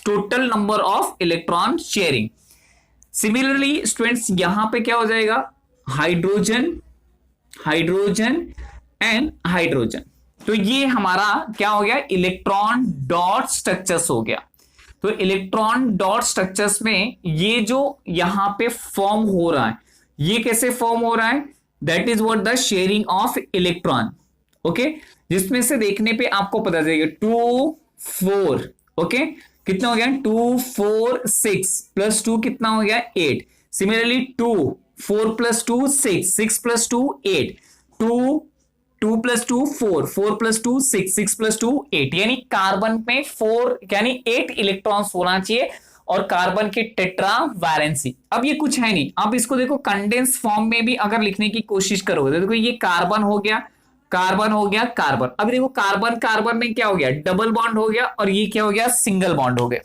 total number of electron sharing. Similarly students यहां पे क्या हो जाएगा, हाइड्रोजन हाइड्रोजन एंड हाइड्रोजन, तो ये हमारा क्या हो गया, इलेक्ट्रॉन डॉट स्ट्रक्चर्स हो गया। तो इलेक्ट्रॉन डॉट स्ट्रक्चर्स में ये जो यहां पे फॉर्म हो रहा है, ये कैसे फॉर्म हो रहा है, that is what the sharing of electron, okay, जिसमें से देखने पे आपको पता चलेगा 2 4, ओके, कितना हो गया, 2 4 6 प्लस 2 कितना हो गया, 8। Similarly 2 4 plus 2 6, 6 plus 2 8, 2 2 plus 2 4, 4 plus 2 6, 6 plus 2 8, यानी कार्बन में 4 यानी 8 इलेक्ट्रॉन्स होना चाहिए और कार्बन की टेट्रा वैलेंसी। अब ये कुछ है नहीं, अब इसको देखो कंडेंस फॉर्म में भी अगर लिखने की कोशिश करोगे तो देखो ये कार्बन हो गया, कार्बन हो गया, कार्बन। अब देखो कार्बन कार्बन में क्या हो गया, डबल बॉन्ड हो गया, और ये क्या हो गया, सिंगल बॉन्ड हो गया।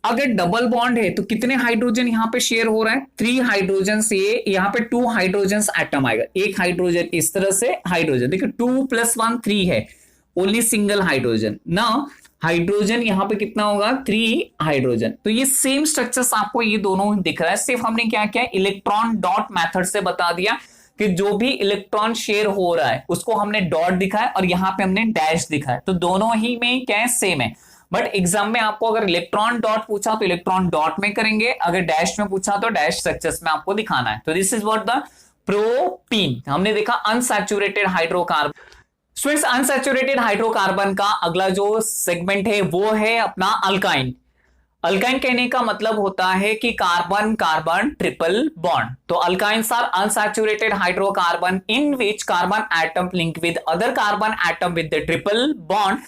अगर डबल बॉन्ड है तो कितने हाइड्रोजन यहां पे शेयर हो रहा है, 3 हाइड्रोजन से यहां पे 2 हाइड्रोजन एटम आएगा, एक हाइड्रोजन इस तरह से हाइड्रोजन, देखो 2 + 1 3 है, ओनली सिंगल हाइड्रोजन ना, हाइड्रोजन यहां पे कितना होगा, 3 हाइड्रोजन। तो ये सेम स्ट्रक्चर्स आपको ये दोनों दिख रहा है, सिर्फ हमने क्या किया, इलेक्ट्रॉन डॉट मेथड से बता दिया कि जो भी इलेक्ट्रॉन शेयर हो रहा है उसको हमने डॉट दिखाया और यहां पे हमने डैश दिखाया, तो दोनों ही में क्या है, सेम है। बट एग्जाम में आपको अगर इलेक्ट्रॉन डॉट पूछा तो इलेक्ट्रॉन डॉट में करेंगे, अगर डैश में पूछा तो डैश स्ट्रक्चर्स में आपको दिखाना है। तो this is what the propene. हमने देखा unsaturated hydrocarbon. Students unsaturated hydrocarbon का अगला जो सेगमेंट है वो है अपना अल्काइन। अल्काइन कहने का मतलब होता है कि कार्बन कार्बन ट्रिपल बॉन्ड। तो alkynes are unsaturated hydrocarbon in which carbon atom link with other carbon atom with the triple bond,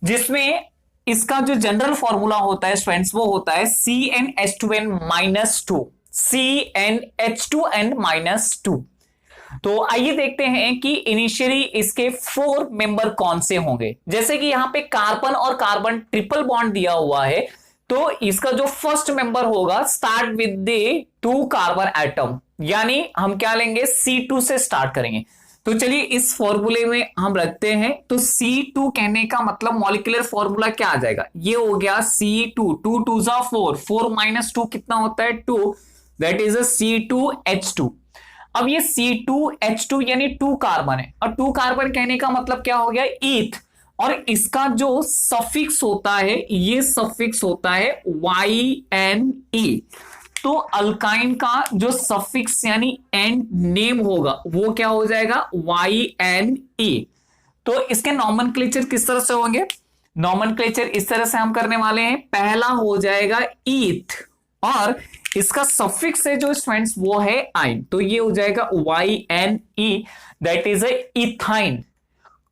जिसमें इसका जो जनरल फॉर्मूला होता है स्टूडेंट्स वो होता है CnH2n-2, CnH2n-2। तो आइए देखते हैं कि इनिशियली इसके 4 मेंबर कौन से होंगे। जैसे कि यहां पे कार्बन और कार्बन ट्रिपल बॉन्ड दिया हुआ है, तो इसका जो फर्स्ट मेंबर होगा start with the 2 carbon atom, यानी हम क्या लेंगे, C2 से स्टार्ट करेंगे। तो चलिए इस फॉर्मूले में हम रखते हैं, तो C2 कहने का मतलब मॉलिक्यूलर फॉर्मूला क्या आ जाएगा, ये हो गया C2, 2 2 4, 4 - 2 कितना होता है, 2, दैट इज अ C2H2। अब ये C2H2 यानी 2 कार्बन है, और 2 कार्बन कहने का मतलब क्या हो गया, ईथ, और इसका जो सफिक्स होता है ये सफिक्स होता है YNE। तो अल्काइन का जो सफिक्स यानी एंड नेम होगा वो क्या हो जाएगा, YNE। तो इसके नॉमेनक्लेचर किस तरह से होंगे, नॉमेनक्लेचर इस तरह से हम करने वाले हैं, पहला हो जाएगा ईथ, और इसका सफिक्स है जो स्टूडेंट्स वो है आइन, तो ये हो जाएगा YNE, that is a ethyne.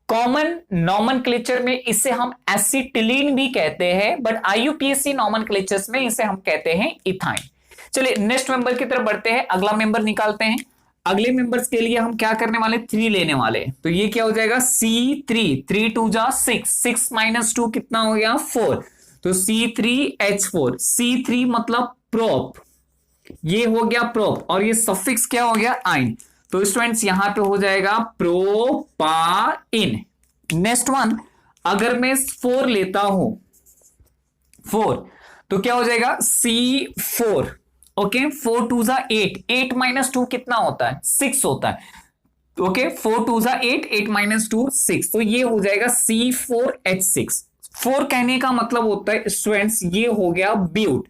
Common nomenclature में इसे हम एसिटिलीन भी कहते हैं, बट IUPAC नॉमेनक्लेचर्स में इसे हम कहते हैं इथाइन। चलिए नेक्स्ट मेंबर की तरफ बढ़ते हैं, अगला मेंबर निकालते हैं। अगले मेंबर्स के लिए हम क्या करने वाले, 3 लेने वाले, तो ये क्या हो जाएगा C3, 3 2 जा 6, 6 - 2 कितना हो गया 4, तो C3H4, C3 मतलब प्रोप, ये हो गया प्रोप, और ये सफिक्स क्या हो गया आइन, तो स्टूडेंट्स यहां पे हो जाएगा प्रोपाइन। नेक्स्ट वन, अगर मैं 4 लेता हूं 4, तो क्या हो जाएगा C4, ओके 4 2 जा 8, 8 - 2 कितना होता है 6 होता है, ओके 4 2 जा 8, 8 - 2 6, तो ये हो जाएगा C4H6। 4 कहने का मतलब होता है स्टूडेंट्स ये हो गया ब्यूट,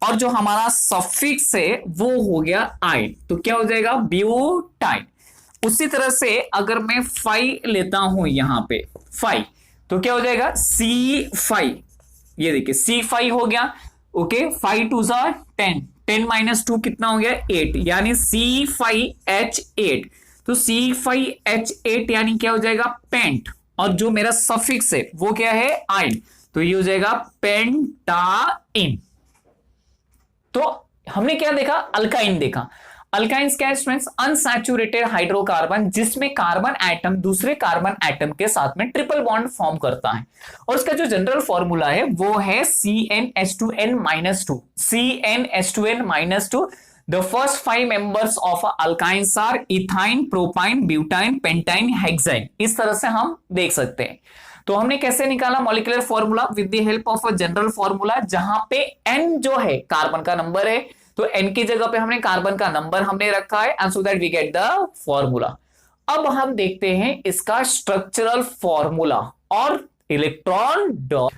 और जो हमारा सफिक्स है वो हो गया आइन, तो क्या हो जाएगा ब्यूटाइन। उसी तरह से अगर मैं 5 लेता हूं यहां पे 5, तो क्या हो जाएगा C5, ये देखिए C5 हो गया, ओके 5 2 जा 10, 10 - 2 कितना हो गया 8, यानी C5H8, तो C5H8 यानी क्या हो जाएगा पेंट, और जो मेरा सफिक्स है वो क्या है आइन, तो ये हो जाएगा पेंटाइन। तो हमने क्या देखा, अल्काइन देखा। अल्काइंस क्या है स्टूडेंट्स, अनसैचुरेटेड हाइड्रोकार्बन जिसमें कार्बन एटम दूसरे कार्बन एटम के साथ में ट्रिपल बॉन्ड फॉर्म करता है, और उसका जो जनरल फॉर्मूला है वो है CnH2n-2, CnH2n-2। The first 5 members of alkynes are ethyne, propyne, butyne, pentyne, hexyne. इस तरह से हम देख सकते हैं। तो हमने कैसे निकाला molecular formula, with the help of a general formula, जहां पे n जो है कार्बन का नंबर है, तो n की जगह पे हमने कार्बन का नंबर हमने रखा है, and so that we get the formula. अब हम देखते हैं इसका स्ट्रक्चरल फॉर्मूला और इलेक्ट्रॉन डॉट।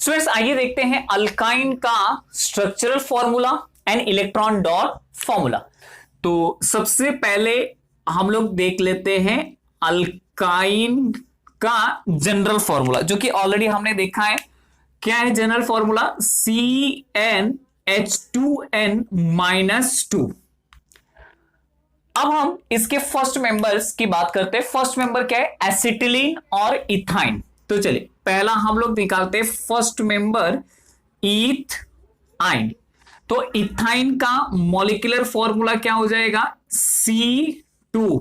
स्टूडेंट्स आइए देखते हैं अल्काइन का structural formula and electron dot formula. तो सबसे पहले हम लोग देख लेते हैं अल्काइन का जनरल फॉर्मूला, जो कि ऑलरेडी हमने देखा है। क्या है जनरल फॉर्मूला, CnH2n-2। अब हम इसके फर्स्ट मेंबर्स की बात करते हैं। फर्स्ट मेंबर क्या है, एसिटिलीन और इथाइन। तो चलिए पहला हम लोग निकालते हैं फर्स्ट मेंबर इथाइन। तो इथाइन का मॉलिक्यूलर फॉर्मूला क्या हो जाएगा, C2,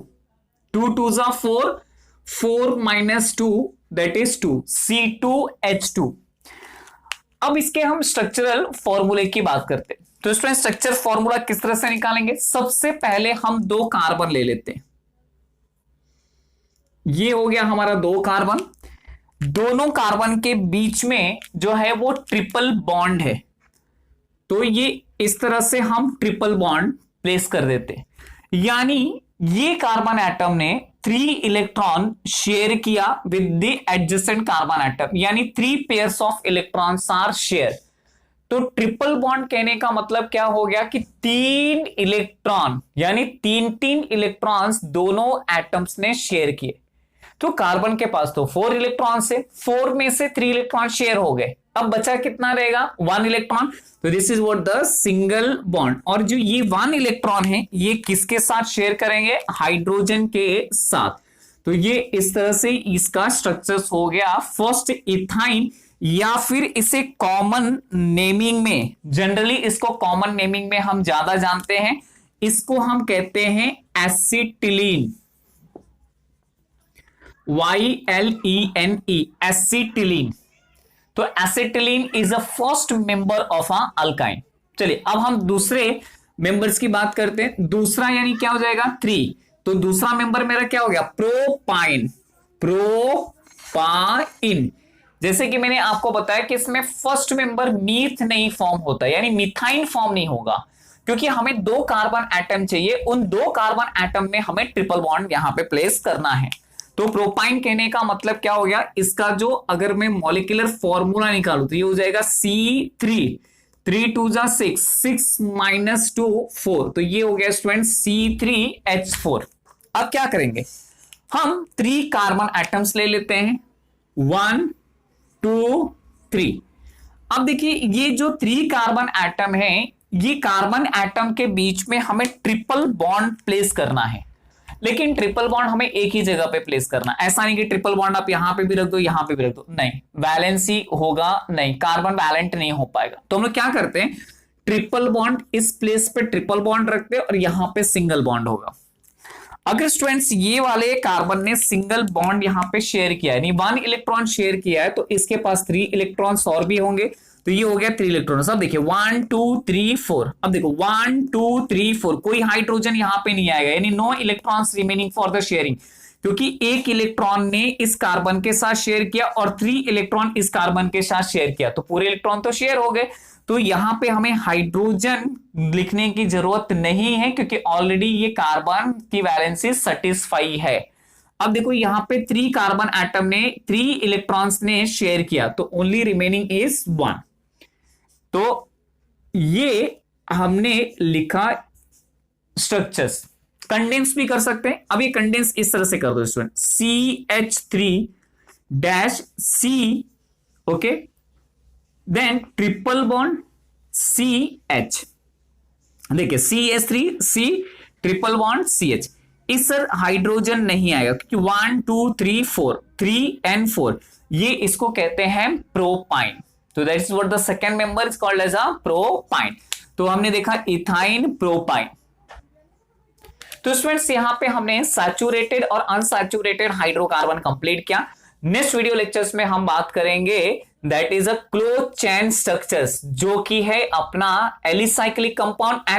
2 2 जा 4, 4 - 2 दैट इज 2, C2H2। अब इसके हम स्ट्रक्चरल फॉर्मूले की बात करते हैं। तो स्टूडेंट स्ट्रक्चर फॉर्मूला किस तरह से निकालेंगे, सबसे पहले हम 2 कार्बन ले लेते हैं। ये हो गया हमारा 2 कार्बन, दोनों कार्बन के बीच में जो है वो ट्रिपल बॉन्ड है, तो ये इस तरह से हम ट्रिपल बॉन्ड प्लेस कर देते हैं, यानी ये कार्बन एटम ने 3 इलेक्ट्रॉन शेयर किया with the adjacent carbon atom, यानी 3 pairs of electrons are share. तो ट्रिपल बॉन्ड कहने का मतलब क्या हो गया कि 3 इलेक्ट्रॉन, यानी 3 इलेक्ट्रॉन्स दोनों एटम्स ने शेयर किए। तो कार्बन के पास तो 4 इलेक्ट्रॉन से 4 में से 3 इलेक्ट्रॉन शेयर हो गए, अब बचा कितना रहेगा 1 इलेक्ट्रॉन। तो this is what the single bond, और जो ये 1 इलेक्ट्रॉन है ये किसके साथ शेयर करेंगे, हाइड्रोजन के साथ। तो ये इस तरह से इसका स्ट्रक्चर हो गया फर्स्ट इथाइन, या फिर इसे कॉमन नेमिंग में, जनरली इसको कॉमन नेमिंग में हम ज्यादा जानते हैं, इसको हम कहते हैं एसिटिलीन, YLENE, एसिटिलीन। तो acetylene is a first member of a alkyne. चलिए अब हम दूसरे मेंबर्स की बात करते हैं। दूसरा यानी क्या हो जाएगा 3, तो दूसरा मेंबर मेरा क्या हो गया प्रोपाइन, प्रोपाइन। जैसे कि मैंने आपको बताया कि इसमें फर्स्ट मेंबर मीथ नहीं फॉर्म होता, यानी मिथाइन फॉर्म नहीं होगा, क्योंकि हमें 2 कार्बन एटम चाहिए, उन 2 कार्बन एटम में हमें ट्रिपल बॉन्ड यहां पे प्लेस करना है। तो प्रोपाइन कहने का मतलब क्या हो गया, इसका जो अगर मैं मॉलिक्यूलर फॉर्मूला निकालू तो ये हो जाएगा C3, 3 2 जा 6, 6 - 2 4, तो ये हो गया स्टूडेंट C3H4। अब क्या करेंगे, हम 3 कार्बन एटम्स ले लेते हैं, 1 2 3। अब देखिए ये जो 3 कार्बन एटम है, ये कार्बन एटम के बीच में हमें ट्रिपल बॉन्ड प्लेस करना है, लेकिन ट्रिपल बॉन्ड हमें एक ही जगह पे प्लेस करना, ऐसा नहीं कि ट्रिपल बॉन्ड आप यहां पे भी रख दो यहां पे भी रख दो, नहीं, वैलेंसी होगा नहीं, कार्बन वैलेंट नहीं हो पाएगा। तो हम लोग क्या करते हैं, ट्रिपल बॉन्ड इस प्लेस पे ट्रिपल बॉन्ड रखते हैं और यहां पे सिंगल बॉन्ड होगा। अगर स्टूडेंट्स ये वाले कार्बन ने सिंगल बॉन्ड यहां पे शेयर किया है, यानी 1 इलेक्ट्रॉन शेयर किया है, तो इसके पास 3 इलेक्ट्रॉन्स और भी होंगे, तो ये हो गया 3 इलेक्ट्रॉन। अब देखिए 1 2 3 4, अब देखो 1 2 3 4, कोई हाइड्रोजन यहां पे नहीं आएगा, यानी no electrons remaining for the sharing, क्योंकि एक इलेक्ट्रॉन ने इस कार्बन के साथ शेयर किया और 3 इलेक्ट्रॉन इस कार्बन के साथ शेयर किया, तो पूरे इलेक्ट्रॉन तो शेयर हो गए। तो यहां पे हमें हाइड्रोजन लिखने की जरूरत नहीं है, क्योंकि ऑलरेडी ये कार्बन की वैलेंसी सेटिस्फाई है। अब देखो यहां पे 3 कार्बन एटम ने 3 इलेक्ट्रॉन्स ने शेयर किया, तो ओनली रिमेनिंग इज 1। तो ये हमने लिखा स्ट्रक्चर्स। कंडेंस भी कर सकते हैं। अब ये कंडेंस इस तरह से कर दो student, CH3 dash C, okay, then triple bond CH, देखिए CH3 C triple bond CH। इस सर हाइड्रोजन नहीं आएगा, क्योंकि 1 2 3 4 3 and 4 ये इसको कहते हैं प्रोपाइन। तो that is what the second member is called as a propyne. तो हमने देखा इथाइन प्रोपाइन। तो स्टूडेंट्स यहां पे हमने सैचुरेटेड और अनसैचुरेटेड हाइड्रोकार्बन कंप्लीट किया। नेक्स्ट वीडियो लेक्चर्स में हम बात करेंगे that is a close chain structures, जो कि है अपना एलिसाइक्लिक कंपाउंड